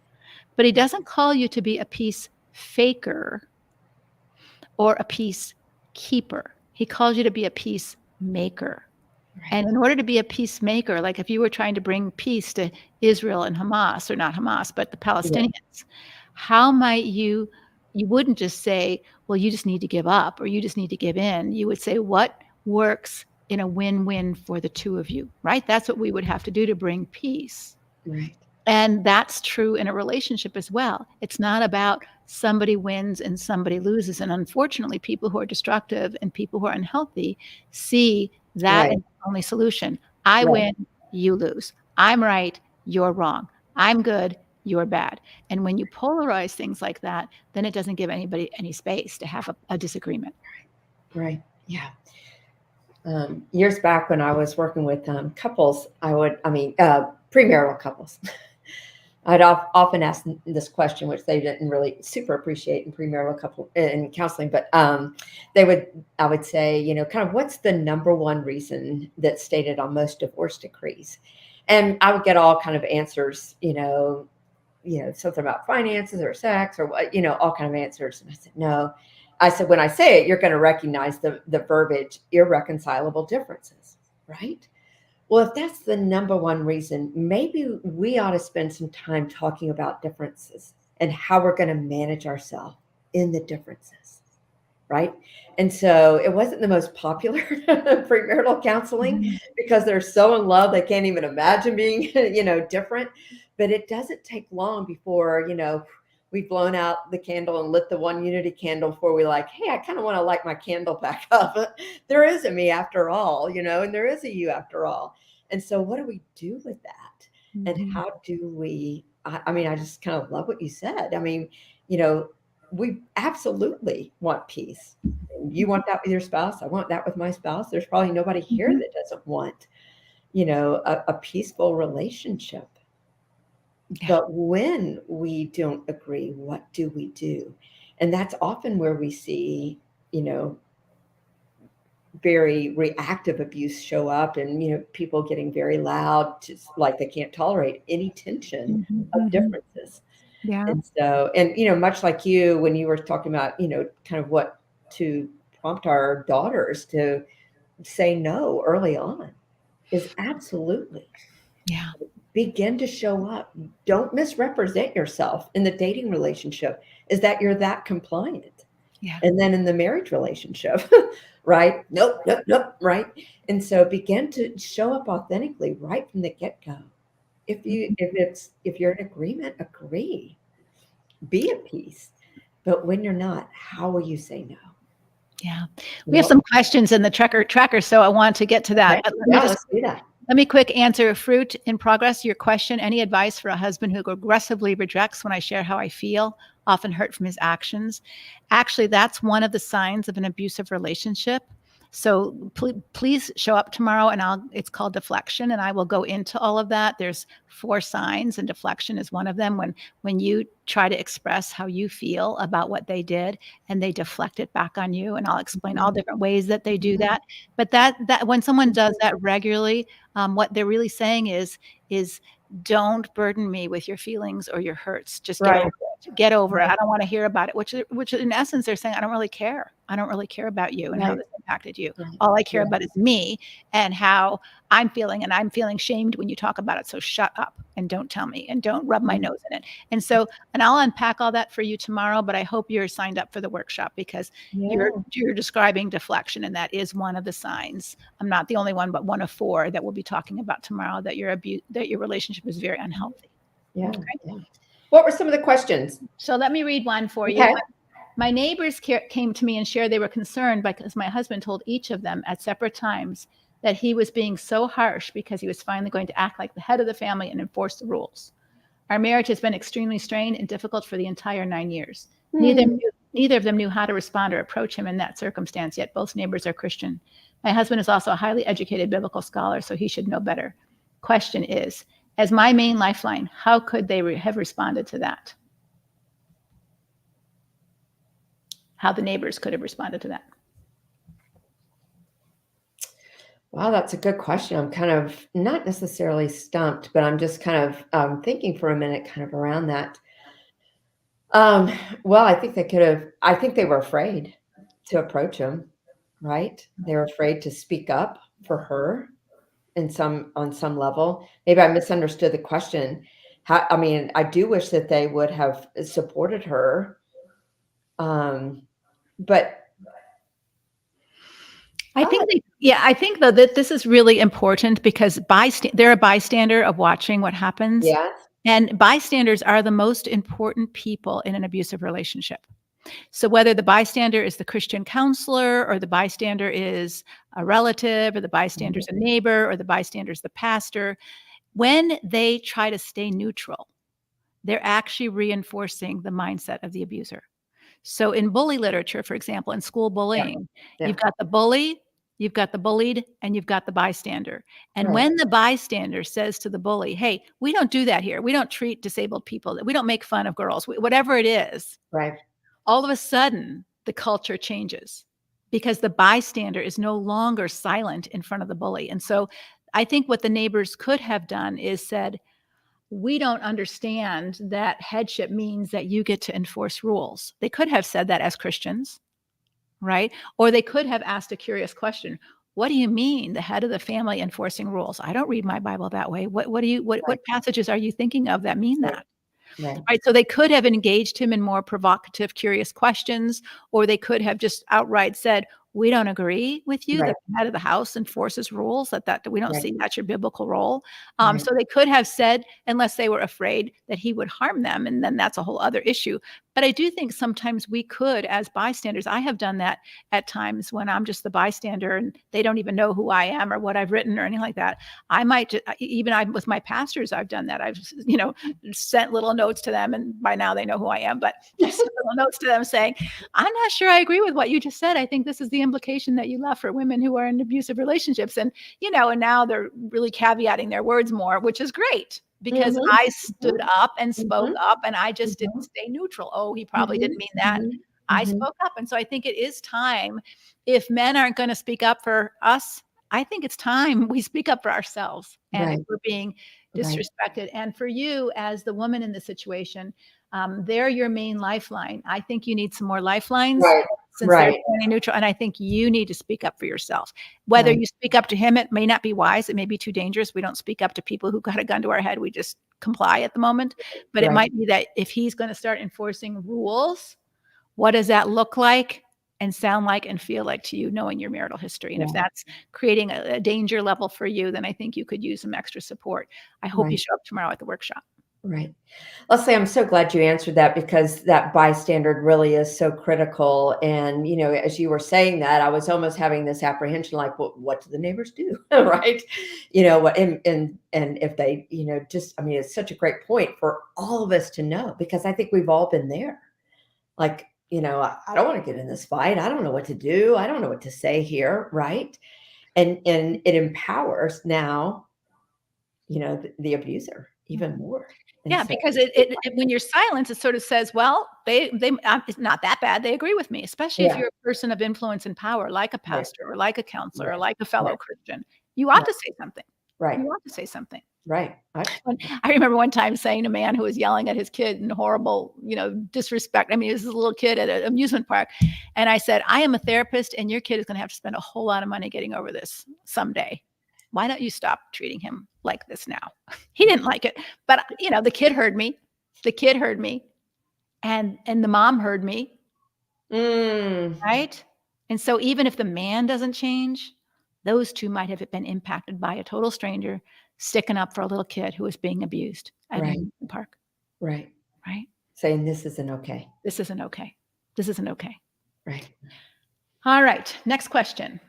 But he doesn't call you to be a peace faker or a peacekeeper. He calls you to be a peacemaker. Right. And in order to be a peacemaker, like if you were trying to bring peace to Israel and Hamas, or not Hamas, but the Palestinians, how might you you wouldn't just say, well, you just need to give up or you just need to give in. You would say, what works in a win-win for the two of you, right? That's what we would have to do to bring peace. Right. And that's true in a relationship as well. It's not about somebody wins and somebody loses. And unfortunately, people who are destructive and people who are unhealthy see that as the only solution. I win, you lose. I'm right, you're wrong. I'm good, you're bad. And when you polarize things like that, then it doesn't give anybody any space to have a disagreement. Right. Yeah. Years back when I was working with couples, premarital couples, I'd often ask this question, which they didn't really super appreciate in premarital couple in counseling, but I would say, you know, kind of what's the number one reason that's stated on most divorce decrees? And I would get all kind of answers, something about finances or sex or what, all kind of answers. And I said, no. I said, when I say it, you're going to recognize the verbiage, irreconcilable differences, right? Well, if that's the number one reason, maybe we ought to spend some time talking about differences and how we're going to manage ourselves in the differences, right? And so it wasn't the most popular premarital counseling because they're so in love, they can't even imagine being, different. But it doesn't take long before, we've blown out the candle and lit the one unity candle before we like, hey, I kind of want to light my candle back up. There is a me after all, and there is a you after all. And so what do we do with that? And how do we, I just kind of love what you said. I mean, we absolutely want peace. You want that with your spouse. I want that with my spouse. There's probably nobody here that doesn't want, a peaceful relationship. Yeah. But when we don't agree, what do we do? And that's often where we see, very reactive abuse show up and, people getting very loud, just like they can't tolerate any tension of differences. Yeah. And so, much like you, when you were talking about, kind of what to prompt our daughters to say no early on is absolutely. Yeah. Begin to show up. Don't misrepresent yourself in the dating relationship is that you're that compliant. Yeah. And then in the marriage relationship, right? Nope, right? And so begin to show up authentically right from the get-go. If you're in agreement, agree. Be at peace. But when you're not, how will you say no? Yeah. We have some questions in the tracker, so I want to get to that. Okay. Let's do that. Let me quick answer fruit in progress. Your question, any advice for a husband who aggressively rejects when I share how I feel, often hurt from his actions? Actually, that's one of the signs of an abusive relationship. So please show up tomorrow and it's called deflection. And I will go into all of that. There's 4 signs and deflection is one of them. When you try to express how you feel about what they did and they deflect it back on you. And I'll explain all different ways that they do that. But that when someone does that regularly, what they're really saying is don't burden me with your feelings or your hurts. Just get over it. I don't want to hear about it, which in essence, they're saying, I don't really care. I don't really care about you and how this impacted you. All I care about is me and how I'm feeling. And I'm feeling shamed when you talk about it. So shut up and don't tell me and don't rub my nose in it. And I'll unpack all that for you tomorrow, but I hope you're signed up for the workship because you're describing deflection. And that is one of the signs. I'm not the only one, but one of 4 that we'll be talking about tomorrow, that your relationship is very unhealthy. Yeah. Okay? Yeah. What were some of the questions? So let me read one for you. My neighbors came to me and shared they were concerned because my husband told each of them at separate times that he was being so harsh because he was finally going to act like the head of the family and enforce the rules. Our marriage has been extremely strained and difficult for the entire 9 years. Neither of them knew how to respond or approach him in that circumstance, yet both neighbors are Christian. My husband is also a highly educated biblical scholar, so he should know better. Question is, as my main lifeline, how could they have responded to that? How the neighbors could have responded to that? Wow, that's a good question. I'm kind of not necessarily stumped, but I'm just kind of thinking for a minute kind of around that. Well, I think they were afraid to approach him, right? They were afraid to speak up for her on some level. Maybe I misunderstood the question. I do wish that they would have supported her But I think, I think though that this is really important because they're a bystander of watching what happens. yes, And bystanders are the most important people in an abusive relationship. So whether the bystander is the Christian counselor or the bystander is a relative or the bystander is a neighbor or the bystander is the pastor, when they try to stay neutral, they're actually reinforcing the mindset of the abuser. So in bully literature, for example, in school bullying, you've got the bully, you've got the bullied, and you've got the bystander. And right, when the bystander says to the bully, hey, we don't do that here. We don't treat disabled people. We don't make fun of girls, whatever it is, right, all of a sudden the culture changes because the bystander is no longer silent in front of the bully. And so I think what the neighbors could have done is said, we don't understand that headship means that you get to enforce rules. They could have said that as Christians, right? Or they could have asked a curious question. What do you mean the head of the family enforcing rules? I don't read my Bible that way. What passages are you thinking of that mean that? Right. So they could have engaged him in more provocative, curious questions, or they could have just outright said, we don't agree with you that the head of the house enforces rules, that we don't see that's your biblical role. So they could have said, unless they were afraid that he would harm them, and then that's a whole other issue. But I do think sometimes we could, as bystanders, I have done that at times when I'm just the bystander and they don't even know who I am or what I've written or anything like that. I might, with my pastors, I've done that. I've, sent little notes to them, and by now they know who I am, but I sent little notes to them saying, I'm not sure I agree with what you just said. I think this is the implication that you left for women who are in abusive relationships. And, and now they're really caveating their words more, which is great because I stood up and spoke up and I just didn't stay neutral. Oh, he probably didn't mean that. I spoke up. And so I think it is time, if men aren't going to speak up for us, I think it's time we speak up for ourselves. And if we're being disrespected. And for you as the woman in the situation, they're your main lifeline. I think you need some more lifelines since they're standing neutral. And I think you need to speak up for yourself. Whether you speak up to him, it may not be wise. It may be too dangerous. We don't speak up to people who got a gun to our head. We just comply at the moment. But it might be that if he's going to start enforcing rules, what does that look like and sound like and feel like to you, knowing your marital history? And if that's creating a danger level for you, then I think you could use some extra support. I hope you show up tomorrow at the workshop. Right. Leslie, I'm so glad you answered that because that bystander really is so critical. And, as you were saying that, I was almost having this apprehension, like, well, what do the neighbors do? Right. And if they, it's such a great point for all of us to know, because I think we've all been there. Like, I don't want to get in this fight. I don't know what to do. I don't know what to say here. Right. And it empowers now, the abuser even more. Yeah, because it when you're silenced, it sort of says, well, they it's not that bad. They agree with me, especially if you're a person of influence and power, like a pastor or like a counselor or like a fellow Christian. You ought to say something. Right. You ought to say something. Right. I remember one time saying to a man who was yelling at his kid in horrible, disrespect. I mean, this is a little kid at an amusement park. And I said, I am a therapist and your kid is going to have to spend a whole lot of money getting over this someday. Why don't you stop treating him like this now? He didn't like it, but the kid heard me. The kid heard me, and the mom heard me, right? And so even if the man doesn't change, those two might have been impacted by a total stranger sticking up for a little kid who was being abused at an amusement park. Right. Right. Saying this isn't okay. This isn't okay. This isn't okay. Right. All right. Next question.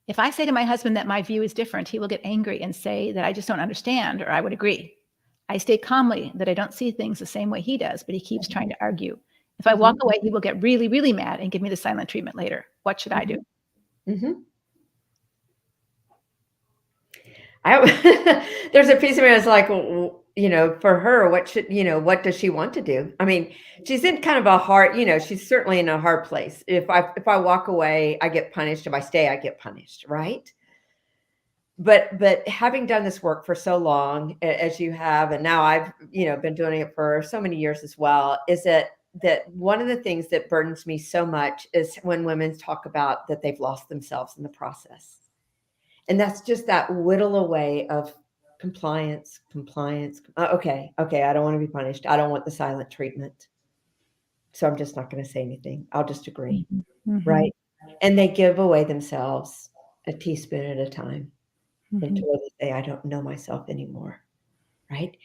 If I say to my husband that my view is different, he will get angry and say that I just don't understand, or I would agree. I state calmly that I don't see things the same way he does, but he keeps trying to argue. If I walk away, he will get really, really mad and give me the silent treatment later. What should I do? There's a piece of me that's like, well, for her, what does she want to do? I mean, she's in kind of a hard, she's certainly in a hard place. If I walk away, I get punished. If I stay, I get punished. Right. But having done this work for so long as you have, and now I've, been doing it for so many years as well, is that one of the things that burdens me so much is when women talk about that they've lost themselves in the process. And that's just that whittle away of compliance. Okay. I don't want to be punished. I don't want the silent treatment. So I'm just not going to say anything. I'll just agree. Mm-hmm. Right. And they give away themselves a teaspoon at a time until they say, I don't know myself anymore. Right.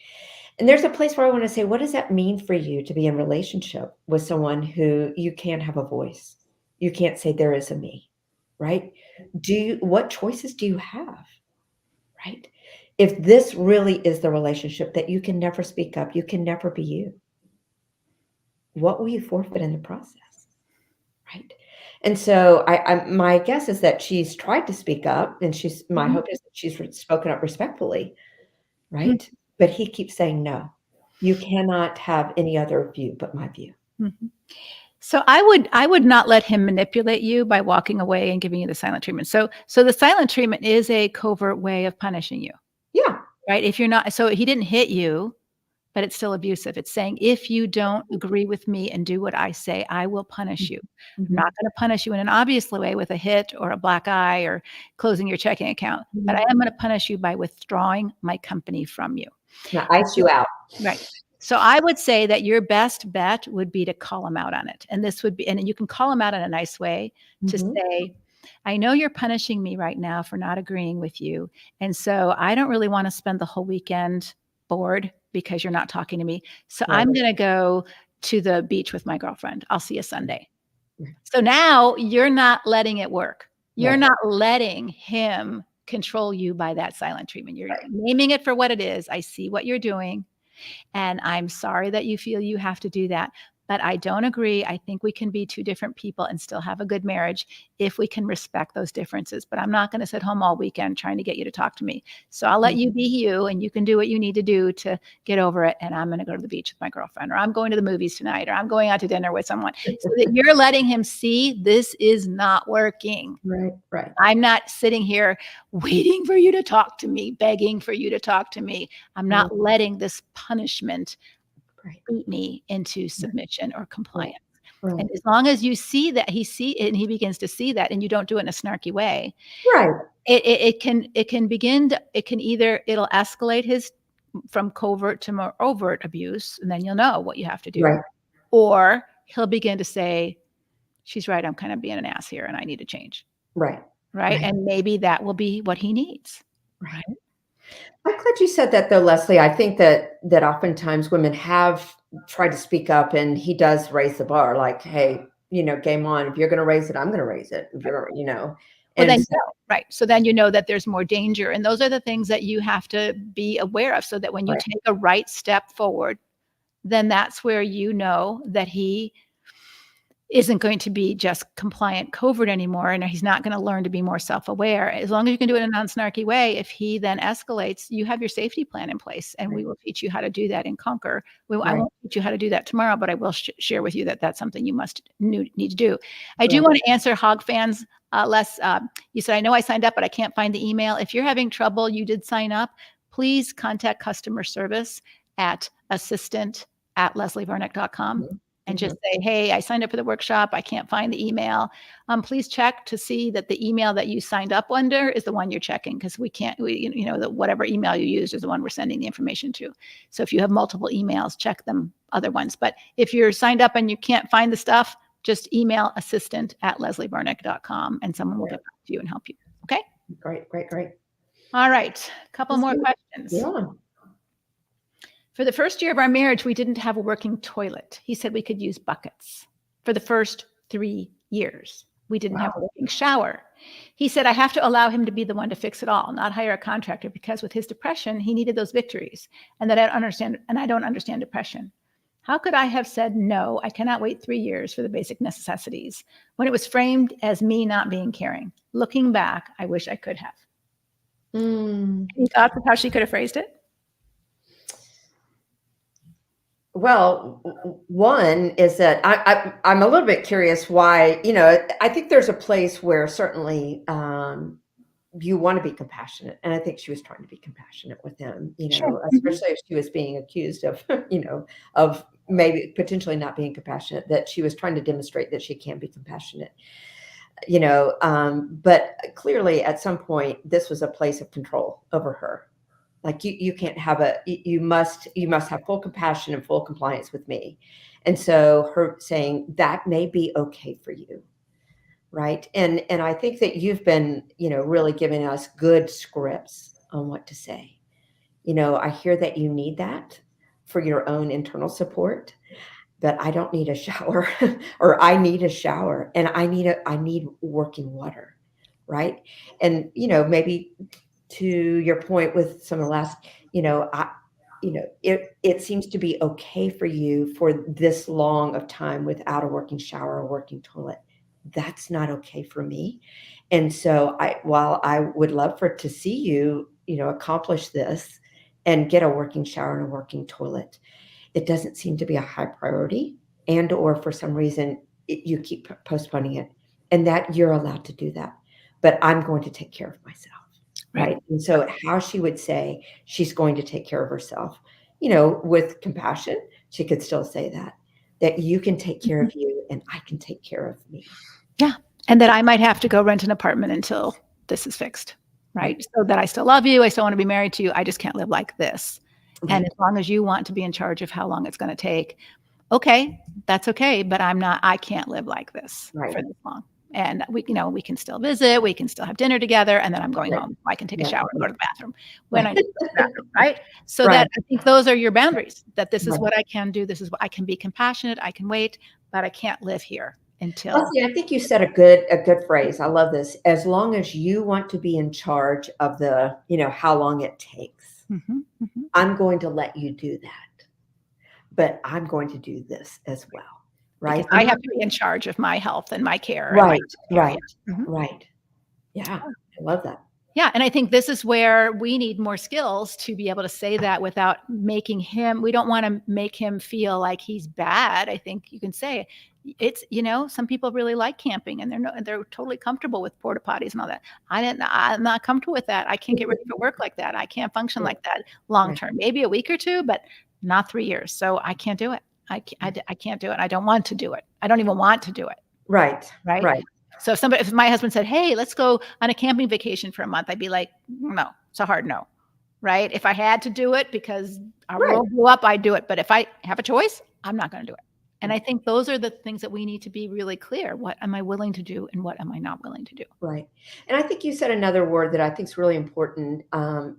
And there's a place where I want to say, what does that mean for you to be in relationship with someone who you can't have a voice? You can't say there is a me, right? What choices do you have? Right? If this really is the relationship that you can never speak up, you can never be you, what will you forfeit in the process? Right. And so my guess is that she's tried to speak up, and my hope is that she's spoken up respectfully, right? But he keeps saying, no, you cannot have any other view but my view. So I would not let him manipulate you by walking away and giving you the silent treatment. So the silent treatment is a covert way of punishing you. Yeah. Right. If you're not, so he didn't hit you, but it's still abusive. It's saying, if you don't agree with me and do what I say, I will punish you. I'm not going to punish you in an obvious way with a hit or a black eye or closing your checking account, but I am going to punish you by withdrawing my company from you. Now ice you out. Right. So I would say that your best bet would be to call him out on it. And this would be, and you can call him out in a nice way to say, I know you're punishing me right now for not agreeing with you. And so I don't really want to spend the whole weekend bored because you're not talking to me. So I'm going to go to the beach with my girlfriend. I'll see you Sunday. So now you're not letting it work. You're not letting him control you by that silent treatment. You're naming it for what it is. I see what you're doing. And I'm sorry that you feel you have to do that. But I don't agree. I think we can be two different people and still have a good marriage if we can respect those differences. But I'm not going to sit home all weekend trying to get you to talk to me. So I'll let you be you, and you can do what you need to do to get over it. And I'm going to go to the beach with my girlfriend, or I'm going to the movies tonight, or I'm going out to dinner with someone, so that you're letting him see this is not working. Right. I'm not sitting here waiting for you to talk to me, begging for you to talk to me. I'm not letting this punishment beat me into submission or compliance. And as long as you see that and he begins to see that, and you don't do it in a snarky way, it can begin to, it'll escalate his from covert to more overt abuse, and then you'll know what you have to do. Or he'll begin to say, she's right, I'm kind of being an ass here and I need to change. Right. And maybe that will be what he needs. Right. I'm glad you said that, though, Leslie. I think that oftentimes women have tried to speak up, and he does raise the bar. Like, hey, game on. If you're going to raise it, I'm going to raise it. If you're, Well, then, so then you know that there's more danger, and those are the things that you have to be aware of, so that when you take a right step forward, then that's where you know that he isn't going to be just compliant covert anymore, and he's not going to learn to be more self-aware. As long as you can do it in a non-snarky way, if he then escalates, you have your safety plan in place, and we will teach you how to do that in Conquer. I won't teach you how to do that tomorrow, but I will share with you that that's something you must need to do. I do want to answer Hog fans. Les, you said, I know I signed up, but I can't find the email. If you're having trouble, you did sign up, please contact customer service at assistant@leslievarnick.com. And just say, hey, I signed up for the workshop. I can't find the email. Please check to see that the email that you signed up under is the one you're checking, because whatever email you used is the one we're sending the information to. So if you have multiple emails, check them other ones. But if you're signed up and you can't find the stuff, just email assistant@leslievarnick.com, and someone will get back to you and help you. Okay? Great. All right. A couple more questions. Yeah. For the first year of our marriage, we didn't have a working toilet. He said we could use buckets. For the first 3 years, we didn't have a working shower. He said, I have to allow him to be the one to fix it all, not hire a contractor, because with his depression, he needed those victories, and that I don't understand depression. How could I have said, no, I cannot wait 3 years for the basic necessities, when it was framed as me not being caring? Looking back, I wish I could have. Any thoughts of how she could have phrased it? Well, one is that I'm a little bit curious why, I think there's a place where certainly you want to be compassionate. And I think she was trying to be compassionate with him, especially if she was being accused of, of maybe potentially not being compassionate, that she was trying to demonstrate that she can be compassionate, but clearly at some point, this was a place of control over her. Like you can't have you must have full compassion and full compliance with me. And so her saying that may be okay for you. Right. And I think that you've been, really giving us good scripts on what to say. I hear that you need that for your own internal support, but I don't need a shower or I need a shower and I need working water. Right. And, maybe to your point with some of the last, it seems to be okay for you for this long of time without a working shower or working toilet. That's not okay for me. And so while I would love to see you, accomplish this and get a working shower and a working toilet, it doesn't seem to be a high priority, and or for some reason you keep postponing it, and that you're allowed to do that. But I'm going to take care of myself. Right. And so how she would say she's going to take care of herself, with compassion, she could still say that you can take care of you and I can take care of me. Yeah. And that I might have to go rent an apartment until this is fixed. Right. So that I still love you. I still want to be married to you. I just can't live like this. Right. And as long as you want to be in charge of how long it's going to take, okay, that's okay. But I can't live like this for this long. And we can still visit, we can still have dinner together, and then I'm going home. I can take a shower and go to the bathroom when I need to go to the bathroom, right? So that I think those are your boundaries, that this is what I can do, this is what I can be compassionate, I can wait, but I can't live here until. Leslie, I think you said a good phrase. I love this. As long as you want to be in charge of the, how long it takes, I'm going to let you do that. But I'm going to do this as well. Right. Because I have to be in charge of my health and my care. Right. Right. Right. Yeah. I love that. Yeah. And I think this is where we need more skills to be able to say that without making him, we don't want to make him feel like he's bad. I think you can say it's, some people really like camping and they're totally comfortable with porta potties and all that. I'm not comfortable with that. I can't get ready for work like that. I can't function like that long term, maybe a week or two, but not 3 years. So I can't do it. I can't do it. I don't want to do it. I don't even want to do it. Right. So if my husband said, hey, let's go on a camping vacation for a month, I'd be like, no, it's a hard no. Right. If I had to do it because our world blew up, I'd do it. But if I have a choice, I'm not going to do it. And I think those are the things that we need to be really clear. What am I willing to do and what am I not willing to do? Right. And I think you said another word that I think is really important,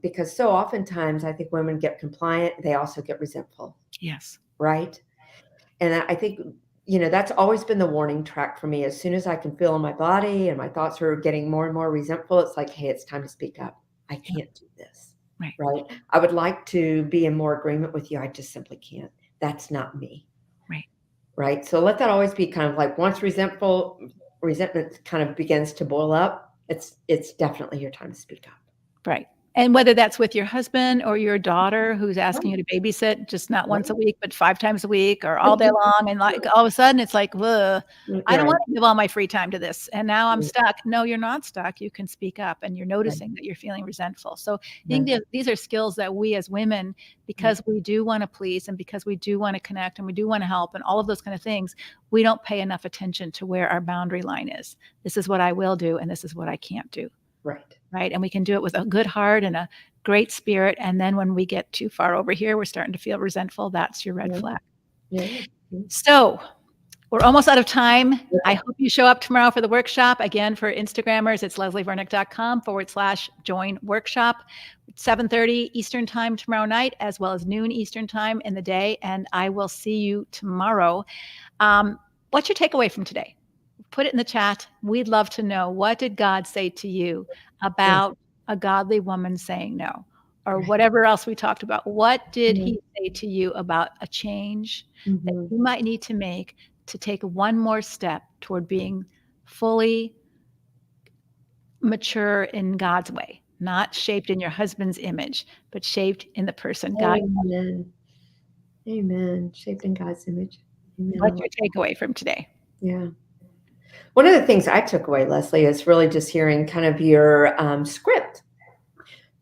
because so oftentimes I think women get compliant. They also get resentful. Yes. Right. And I think, that's always been the warning track for me. As soon as I can feel in my body and my thoughts are getting more and more resentful, it's like, hey, it's time to speak up. I can't do this. Right. I would like to be in more agreement with you. I just simply can't. That's not me. Right. So let that always be kind of like once resentment kind of begins to boil up, it's definitely your time to speak up. Right. And whether that's with your husband or your daughter who's asking you to babysit, just not once a week, but 5 times a week or all day long. And like all of a sudden it's like, I don't want to give all my free time to this. And now I'm stuck. No, you're not stuck. You can speak up and you're noticing that you're feeling resentful. So I think these are skills that we as women, because we do want to please and because we do want to connect and we do want to help and all of those kind of things, we don't pay enough attention to where our boundary line is. This is what I will do and this is what I can't do. Right. And we can do it with a good heart and a great spirit. And then when we get too far over here, we're starting to feel resentful. That's your red flag. So we're almost out of time. I hope you show up tomorrow for the workshop. Again, for Instagrammers, it's leslievernick.com/join workshop. 7:30 Eastern time tomorrow night, as well as noon Eastern time in the day. And I will see you tomorrow. What's your takeaway from today? Put it in the chat. We'd love to know, what did God say to you about a godly woman saying no, or whatever else we talked about? What did he say to you about a change that you might need to make to take one more step toward being fully mature in God's way, not shaped in your husband's image, but shaped in the person God. Amen. Shaped in God's image. Amen. What's your takeaway from today? Yeah. One of the things I took away, Leslie, is really just hearing kind of your script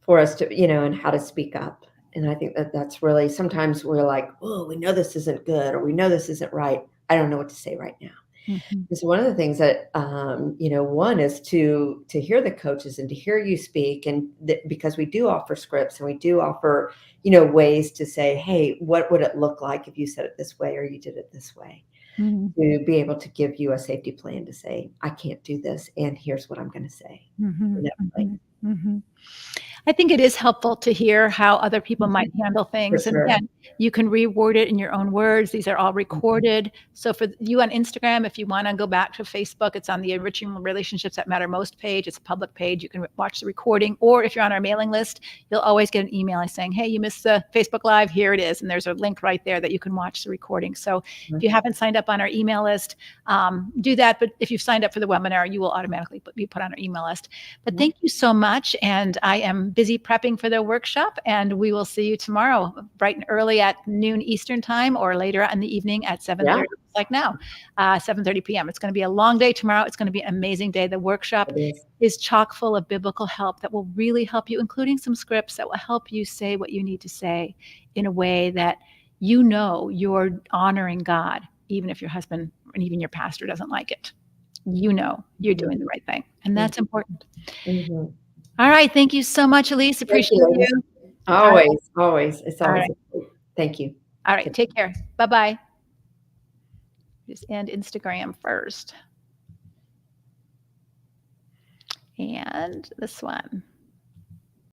for us to, and how to speak up. And I think that's really, sometimes we're like, oh, we know this isn't good, or we know this isn't right. I don't know what to say right now. So one of the things that, one is to hear the coaches and to hear you speak, and because we do offer scripts and we do offer, ways to say, hey, what would it look like if you said it this way or you did it this way? To be able to give you a safety plan to say, I can't do this, and here's what I'm going to say. I think it is helpful to hear how other people might handle things. And sure. again, you can reword it in your own words. These are all recorded. So for you on Instagram, if you want to go back to Facebook, it's on the Enriching Relationships That Matter Most page. It's a public page. You can watch the recording. Or if you're on our mailing list, you'll always get an email saying, hey, you missed the Facebook Live. Here it is. And there's a link right there that you can watch the recording. So if you haven't signed up on our email list, do that. But if you've signed up for the webinar, you will automatically be put on our email list. But thank you so much. And I am busy prepping for the workshop, and we will see you tomorrow bright and early at noon Eastern time, or later in the evening at 7:30, like now, 7:30 p.m. It's going to be a long day tomorrow. It's going to be an amazing day. The workshop is chock full of biblical help that will really help you, including some scripts that will help you say what you need to say in a way that you're honoring God, even if your husband and even your pastor doesn't like it. You're doing the right thing, and that's important. All right. Thank you so much, Elise. Appreciate you. Always. It's always. Thank you. All right. Take care. Bye-bye. Just end Instagram first. And this one.